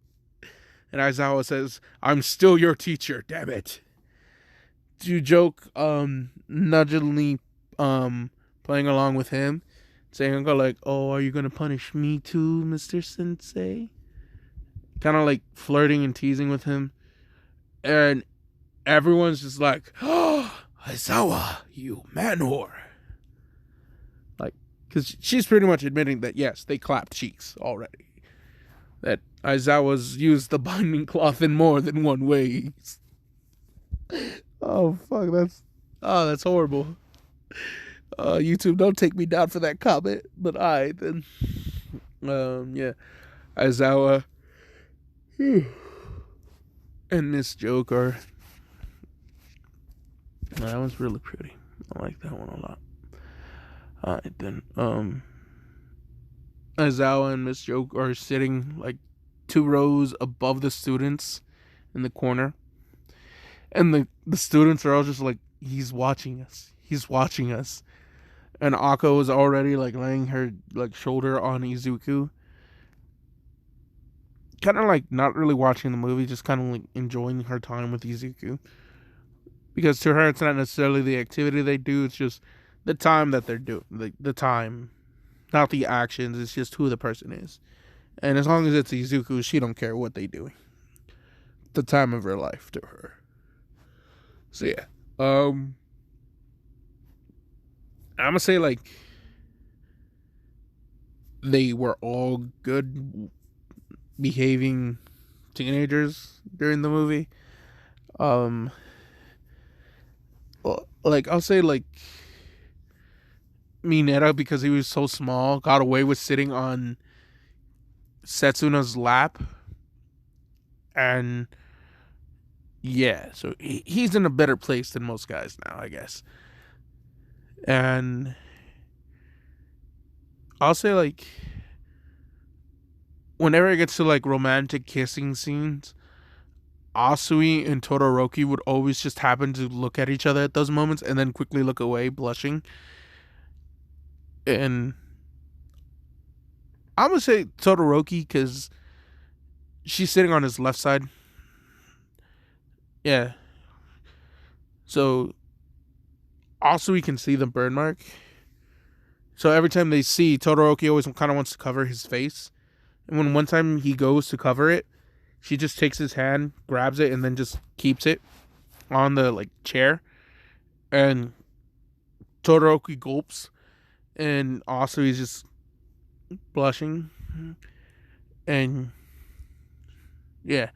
And Aizawa says, I'm still your teacher, damn it. To joke, nudgingly, playing along with him, saying, like, oh, are you going to punish me too, Mr. Sensei? Kind of like flirting and teasing with him. And everyone's just like, oh, Aizawa, you man whore. Like, because she's pretty much admitting that, yes, they clapped cheeks already. That Aizawa's used the binding cloth in more than one way. Oh, fuck, that's horrible. YouTube, don't take me down for that comment. But then. Yeah. Aizawa and Miss Joke are... that one's really pretty. I like that one a lot. Alright, then. Aizawa and Miss Joke are sitting like 2 rows above the students in the corner. And the students are all just like, he's watching us. He's watching us. And Akko is already like laying her like shoulder on Izuku. Kind of like not really watching the movie, just kind of like enjoying her time with Izuku. Because to her, it's not necessarily the activity they do, it's just the time that they're doing. The time. Not the actions, it's just who the person is. And as long as it's Izuku, she don't care what they doing. The time of her life to her. So yeah. I'm gonna say like they were all good behaving teenagers during the movie. Like I'll say like Mineta, because he was so small, got away with sitting on Setsuna's lap. And yeah, so he's in a better place than most guys now, I guess. And I'll say like whenever it gets to like romantic kissing scenes, Asui and Todoroki would always just happen to look at each other at those moments and then quickly look away, blushing. And I'm going to say Todoroki because she's sitting on his left side. Yeah. So Asui can see the burn mark. So every time they see, Todoroki always kind of wants to cover his face. And when one time he goes to cover it, she just takes his hand, grabs it, and then just keeps it on the like chair. And Todoroki gulps, and Asui's just blushing. And yeah,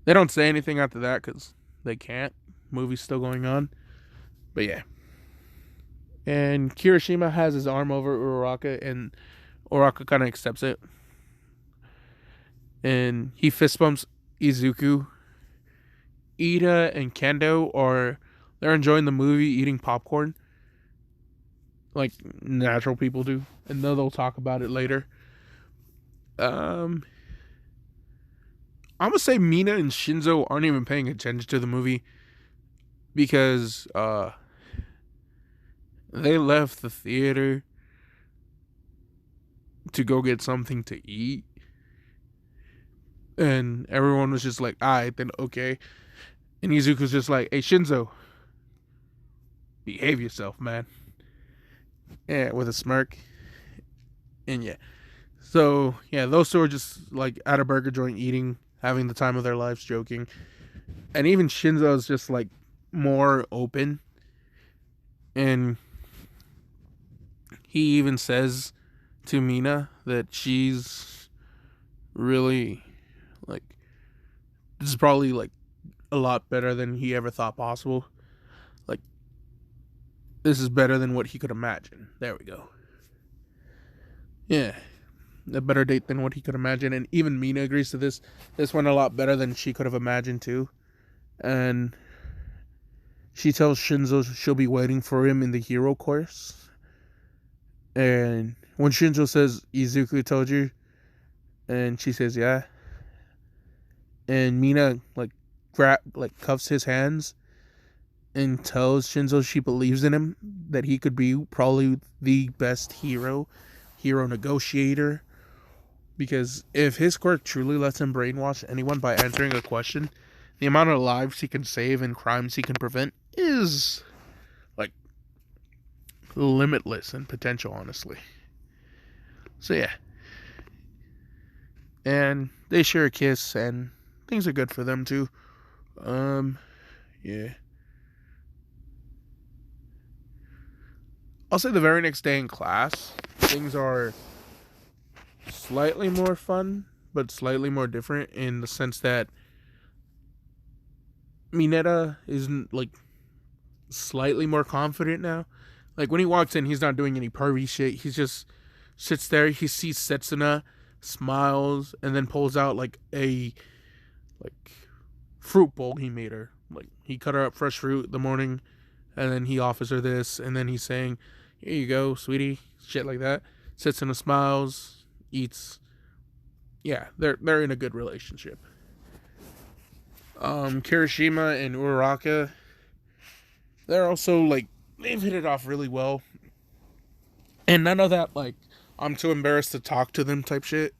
they don't say anything after that because they can't. Movie's still going on. But yeah. And Kirishima has his arm over Uraraka, and Uraraka kind of accepts it. And he fist bumps Izuku. Ida and Kendo they're enjoying the movie, eating popcorn. Like natural people do. And they'll talk about it later. I'm going to say Mina and Shinso aren't even paying attention to the movie. Because they left the theater to go get something to eat. And everyone was just like, alright, then okay. And Izuku's just like, hey, Shinso, behave yourself, man. Yeah, with a smirk. And yeah. So, yeah, those two are just like at a burger joint eating, having the time of their lives, joking. And even Shinso's just like more open. And he even says to Mina that she's really like this is probably like a lot better than he ever thought possible. Like this is better than what he could imagine. There we go. Yeah. A better date than what he could imagine, and even Mina agrees to this. This went a lot better than she could have imagined too. And she tells Shinso she'll be waiting for him in the hero course. And when Shinso says, Izuku told you, and she says, yeah. And Mina cuffs his hands and tells Shinso she believes in him, that he could be probably the best hero negotiator. Because if his quirk truly lets him brainwash anyone by answering a question, the amount of lives he can save and crimes he can prevent is like limitless in potential, honestly. So yeah. And they share a kiss and things are good for them too. Yeah. I'll say the very next day in class, things are slightly more fun, but slightly more different in the sense that Mineta isn't like slightly more confident now. Like when he walks in, he's not doing any pervy shit. He just sits there. He sees Setsuna, smiles, and then pulls out like a fruit bowl he made her. Like he cut her up fresh fruit in the morning, and then he offers her this, and then he's saying, "Here you go, sweetie," shit like that. Setsuna smiles, eats. Yeah, they're in a good relationship. Kirishima and Uraraka, they're also like they've hit it off really well. And none of that like I'm too embarrassed to talk to them type shit.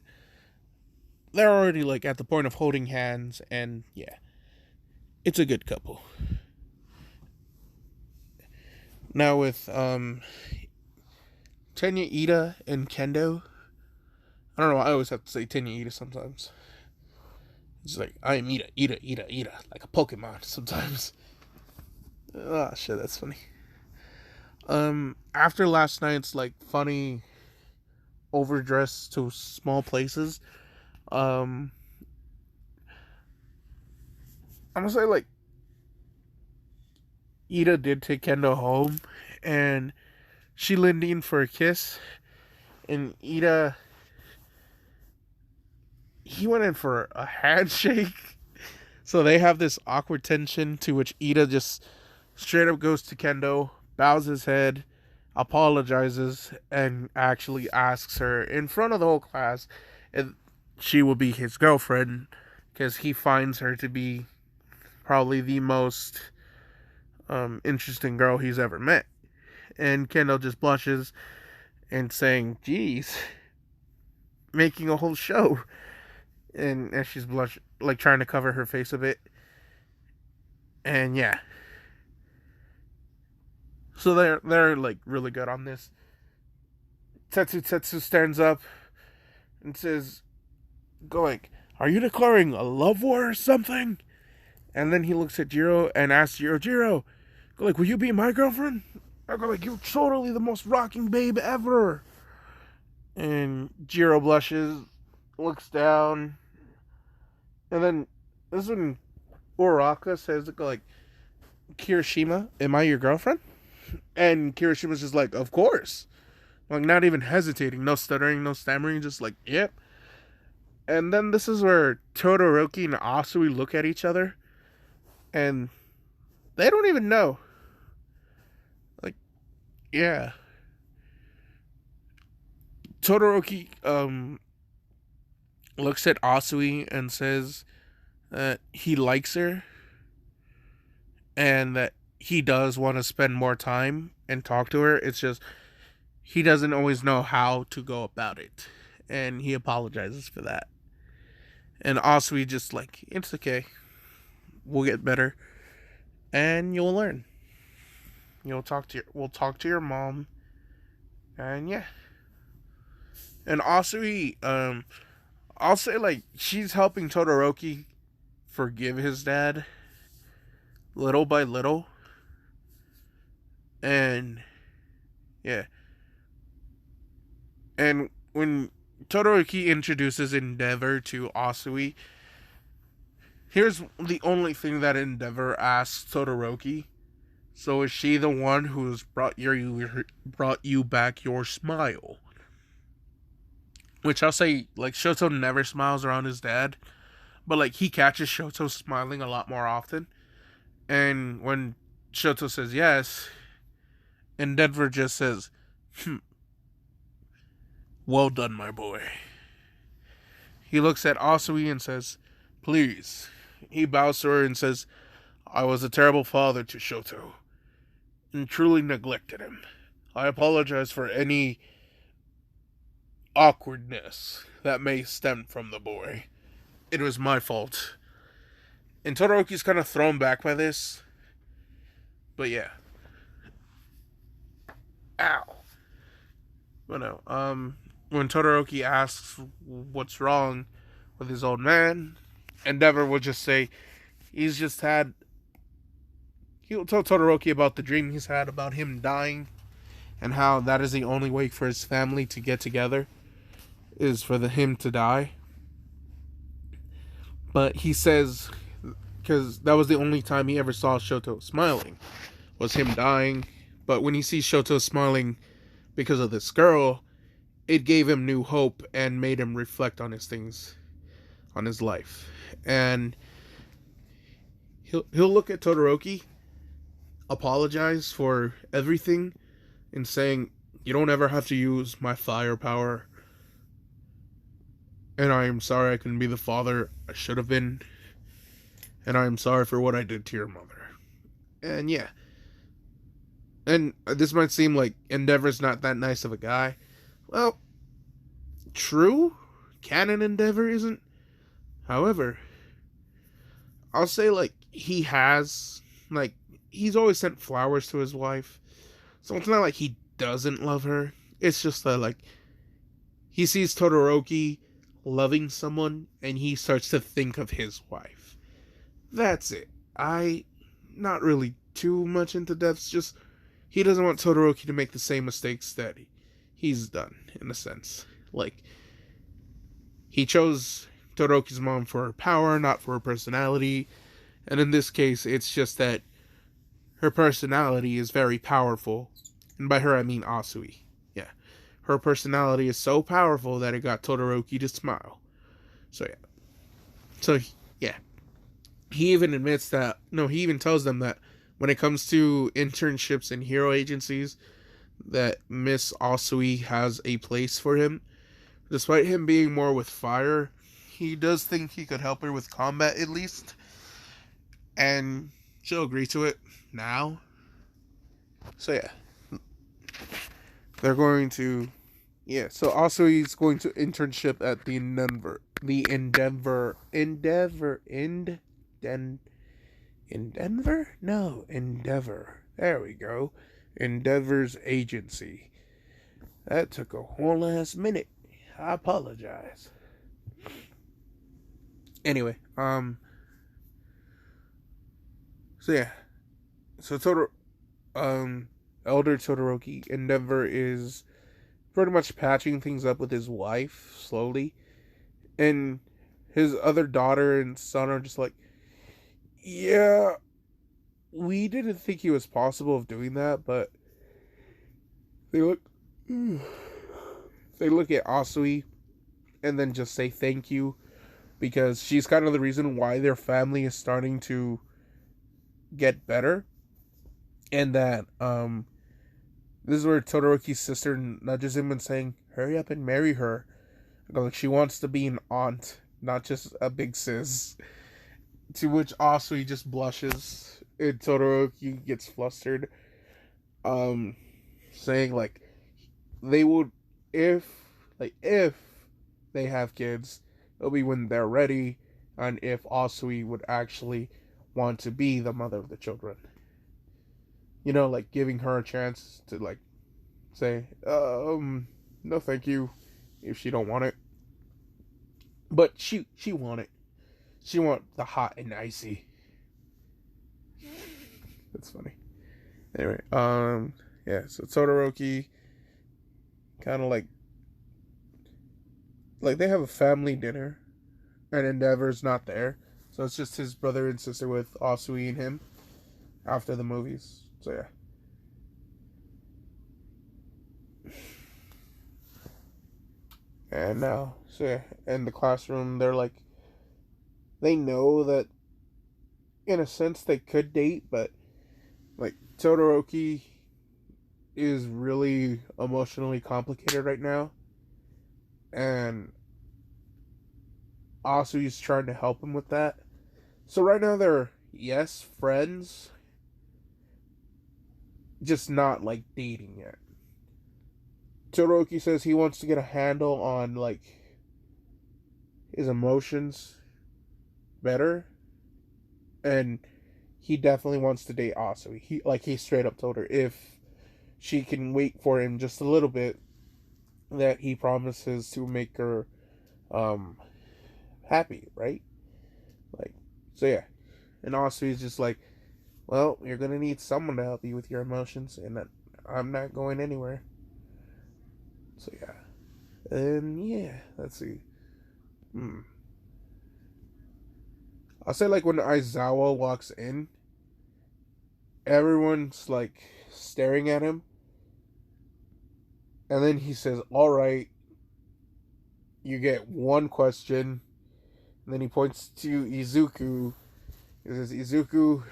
They're already like at the point of holding hands, and yeah. It's a good couple. Now with Tenya Ida and Kendo. I don't know, I always have to say Tenya Ida sometimes. It's like I am Ida, like a Pokemon sometimes. Oh shit, that's funny. After last night's like funny overdress to small places, I'm gonna say like Ida did take Kendo home, and she leaned in for a kiss, and Ida he went in for a handshake. So they have this awkward tension to which Ida just straight up goes to Kendo, bows his head, apologizes, and actually asks her in front of the whole class if she will be his girlfriend, because he finds her to be probably the most interesting girl he's ever met. And Kendo just blushes and saying, geez, making a whole show. And as she's like trying to cover her face a bit. And yeah. So they're like really good on this. Tetsu stands up and says, going, are you declaring a love war or something? And then he looks at Jiro and asks Jiro, go like, will you be my girlfriend? I go like, you're totally the most rocking babe ever. And Jiro blushes, looks down, and then this is when Uraraka says, like, Kirishima, am I your girlfriend? And Kirishima's just like, of course. Like, not even hesitating, no stuttering, no stammering, just like, yep. And then this is where Todoroki and Asui look at each other, and they don't even know. Like, yeah. Todoroki looks at Asui and says that he likes her and that he does want to spend more time and talk to her. It's just he doesn't always know how to go about it, and he apologizes for that. And Asui just like, it's okay, we'll get better and you'll learn. We'll talk to your mom, and yeah. And Asui, I'll say like she's helping Todoroki forgive his dad little by little. And yeah. And when Todoroki introduces Endeavor to Asui, here's the only thing that Endeavor asks Todoroki. So is she the one who's brought you back your smile? Which I'll say, like, Shoto never smiles around his dad, but like he catches Shoto smiling a lot more often. And when Shoto says yes, Endeavor just says, "Well done, my boy." He looks at Asui and says, "Please." He bows to her and says, "I was a terrible father to Shoto and truly neglected him. I apologize for any awkwardness that may stem from the boy. It was my fault." And Todoroki's kind of thrown back by this. But yeah. Ow. But no, when Todoroki asks what's wrong with his old man, Endeavor will just say he's just had. He'll tell Todoroki about the dream he's had about him dying and how that is the only way for his family to get together is for him to die. But he says, because that was the only time he ever saw Shoto smiling, was him dying. But when he sees Shoto smiling because of this girl, it gave him new hope and made him reflect on his things, on his life. And he'll look at Todoroki, apologize for everything, and saying, "You don't ever have to use my firepower. And I am sorry I couldn't be the father I should have been. And I am sorry for what I did to your mother." And yeah. And this might seem like Endeavor's not that nice of a guy. Well, true. Canon Endeavor isn't. However, I'll say, like, he has, like, he's always sent flowers to his wife. So it's not like he doesn't love her. It's just that, like, he sees Todoroki loving someone and he starts to think of his wife. That's it. Not really too much into depths, just he doesn't want Todoroki to make the same mistakes that he's done, in a sense. Like, he chose Todoroki's mom for her power, not for her personality. And in this case, it's just that her personality is very powerful. And by her, I mean Asui. Yeah. Her personality is so powerful that it got Todoroki to smile. So, yeah. So, yeah. He even admits that, no, he even tells them that when it comes to internships and hero agencies, that Miss Asui has a place for him. Despite him being more with fire, he does think he could help her with combat at least. And she'll agree to it now. So yeah. They're going to... Yeah, so Asui's going to internship at the Endeavor. Endeavor. There we go. Endeavor's agency. That took a whole last minute. I apologize. Anyway, so yeah. So Elder Todoroki Endeavor is pretty much patching things up with his wife slowly. And his other daughter and son are just like, yeah, we didn't think it was possible of doing that, but they look at Asui and then just say thank you, because she's kind of the reason why their family is starting to get better. And that this is where Todoroki's sister nudges him and saying, "Hurry up and marry her." Like, she wants to be an aunt, not just a big sis. To which Asui just blushes and Todoroki gets flustered. Saying, like, they would, if they have kids, it'll be when they're ready, and if Asui would actually want to be the mother of the children. You know, like, giving her a chance to, like, say, no thank you, if she don't want it. But she want it. She want the hot and icy. That's funny. Anyway, yeah, so Todoroki kind of like like they have a family dinner, and Endeavor's not there, so it's just his brother and sister with Asui and him after the movies. So yeah. And now, so yeah, in the classroom, they're like, they know that in a sense they could date, but like Todoroki is really emotionally complicated right now, and Asui's trying to help him with that. So right now they're, yes, friends, just not like dating yet. Todoroki says he wants to get a handle on like his emotions better, and he definitely wants to date Asui. He straight up told her if she can wait for him just a little bit, that he promises to make her um happy, right? Like, so yeah. And Asui is just like, well, you're gonna need someone to help you with your emotions, and I'm not going anywhere. So yeah. And yeah, let's see. Hmm. I'll say like when Aizawa walks in, everyone's like staring at him, and then he says, "All right, you get one question." And then he points to Izuku. He says, "Izuku,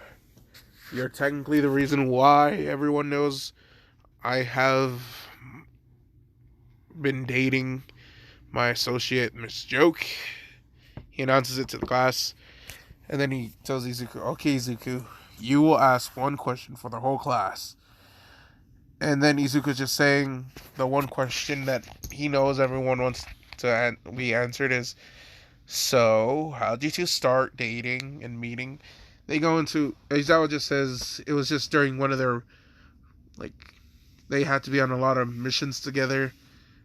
you're technically the reason why everyone knows I have been dating my associate, Miss Joke." He announces it to the class, and then he tells Izuku, "Okay, Izuku, you will ask one question for the whole class." And then Izuku's just saying the one question that he knows everyone wants to be answered is, so, how did you start dating and meeting? They go into, Aizawa just says it was just during one of their, like, they had to be on a lot of missions together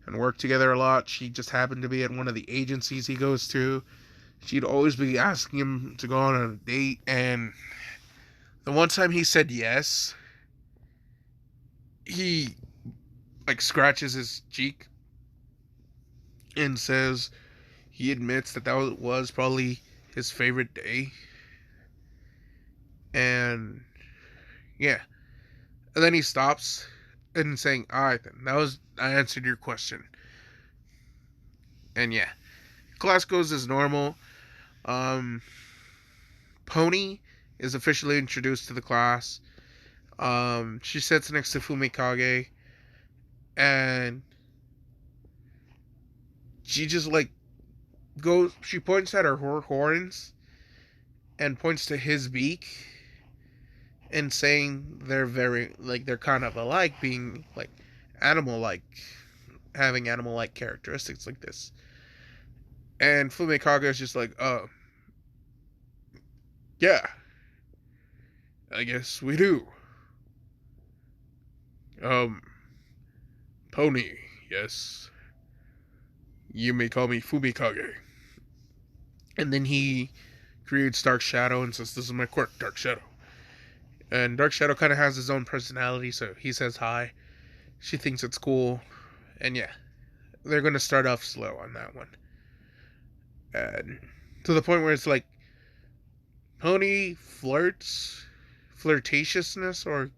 and work together a lot. She just happened to be at one of the agencies he goes to. She'd always be asking him to go on a date, and the one time he said yes, he, like, scratches his cheek and says he admits that was probably his favorite day. And yeah. And then he stops and saying, "Alright then, I answered your question." And yeah. Class goes as normal. Um Pony is officially introduced to the class. She sits next to Fumikage, and she just like she points at her horns and points to his beak and saying they're kind of alike, being like animal like, having animal like characteristics like this. And Fumikage is just like, yeah, I guess we do. Um, Pony, yes. You may call me Fumikage." And then he creates Dark Shadow and says, "This is my quirk, Dark Shadow." And Dark Shadow kind of has his own personality, so he says hi. She thinks it's cool. And yeah, they're going to start off slow on that one. And to the point where it's like, Pony flirtatiousness or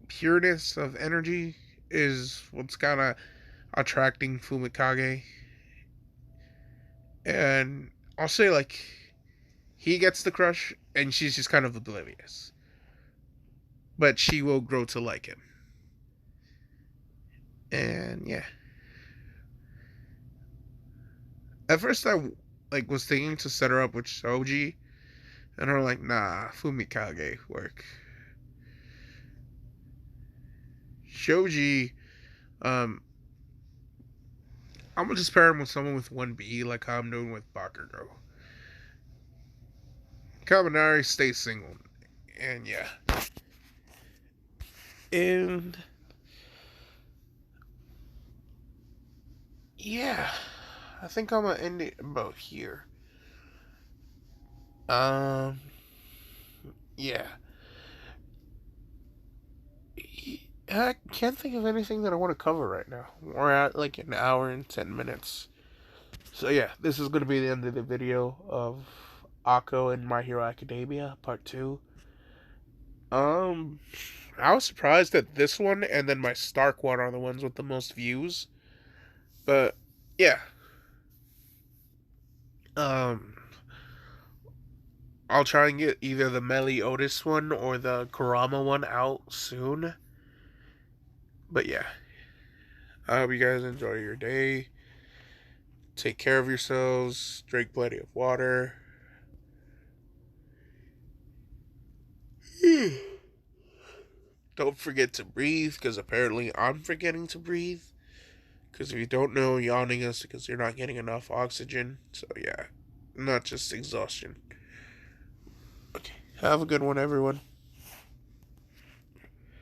pureness of energy is what's kind of attracting Fumikage. And I'll say, like, he gets the crush, and she's just kind of oblivious. But she will grow to like him. And yeah. At first, I like was thinking to set her up with Shoji, and I'm like, nah, Fumikage work. Shoji, um, I'm gonna just pair him with someone with 1B, like how I'm doing with Bakugo. Kaminari stays single, and yeah. And yeah, I think I'm gonna end it about here. Um, yeah. I can't think of anything that I want to cover right now. We're at like an hour and 10 minutes. So yeah, this is going to be the end of the video of Akko and My Hero Academia Part 2. I was surprised that this one and then my Stark one are the ones with the most views. But yeah. Um I'll try and get either the Meliodas one or the Kurama one out soon. But yeah. I hope you guys enjoy your day. Take care of yourselves. Drink plenty of water. Don't forget to breathe, because apparently I'm forgetting to breathe. Because if you don't know, yawning is because you're not getting enough oxygen. So yeah, not just exhaustion. Okay, have a good one, everyone.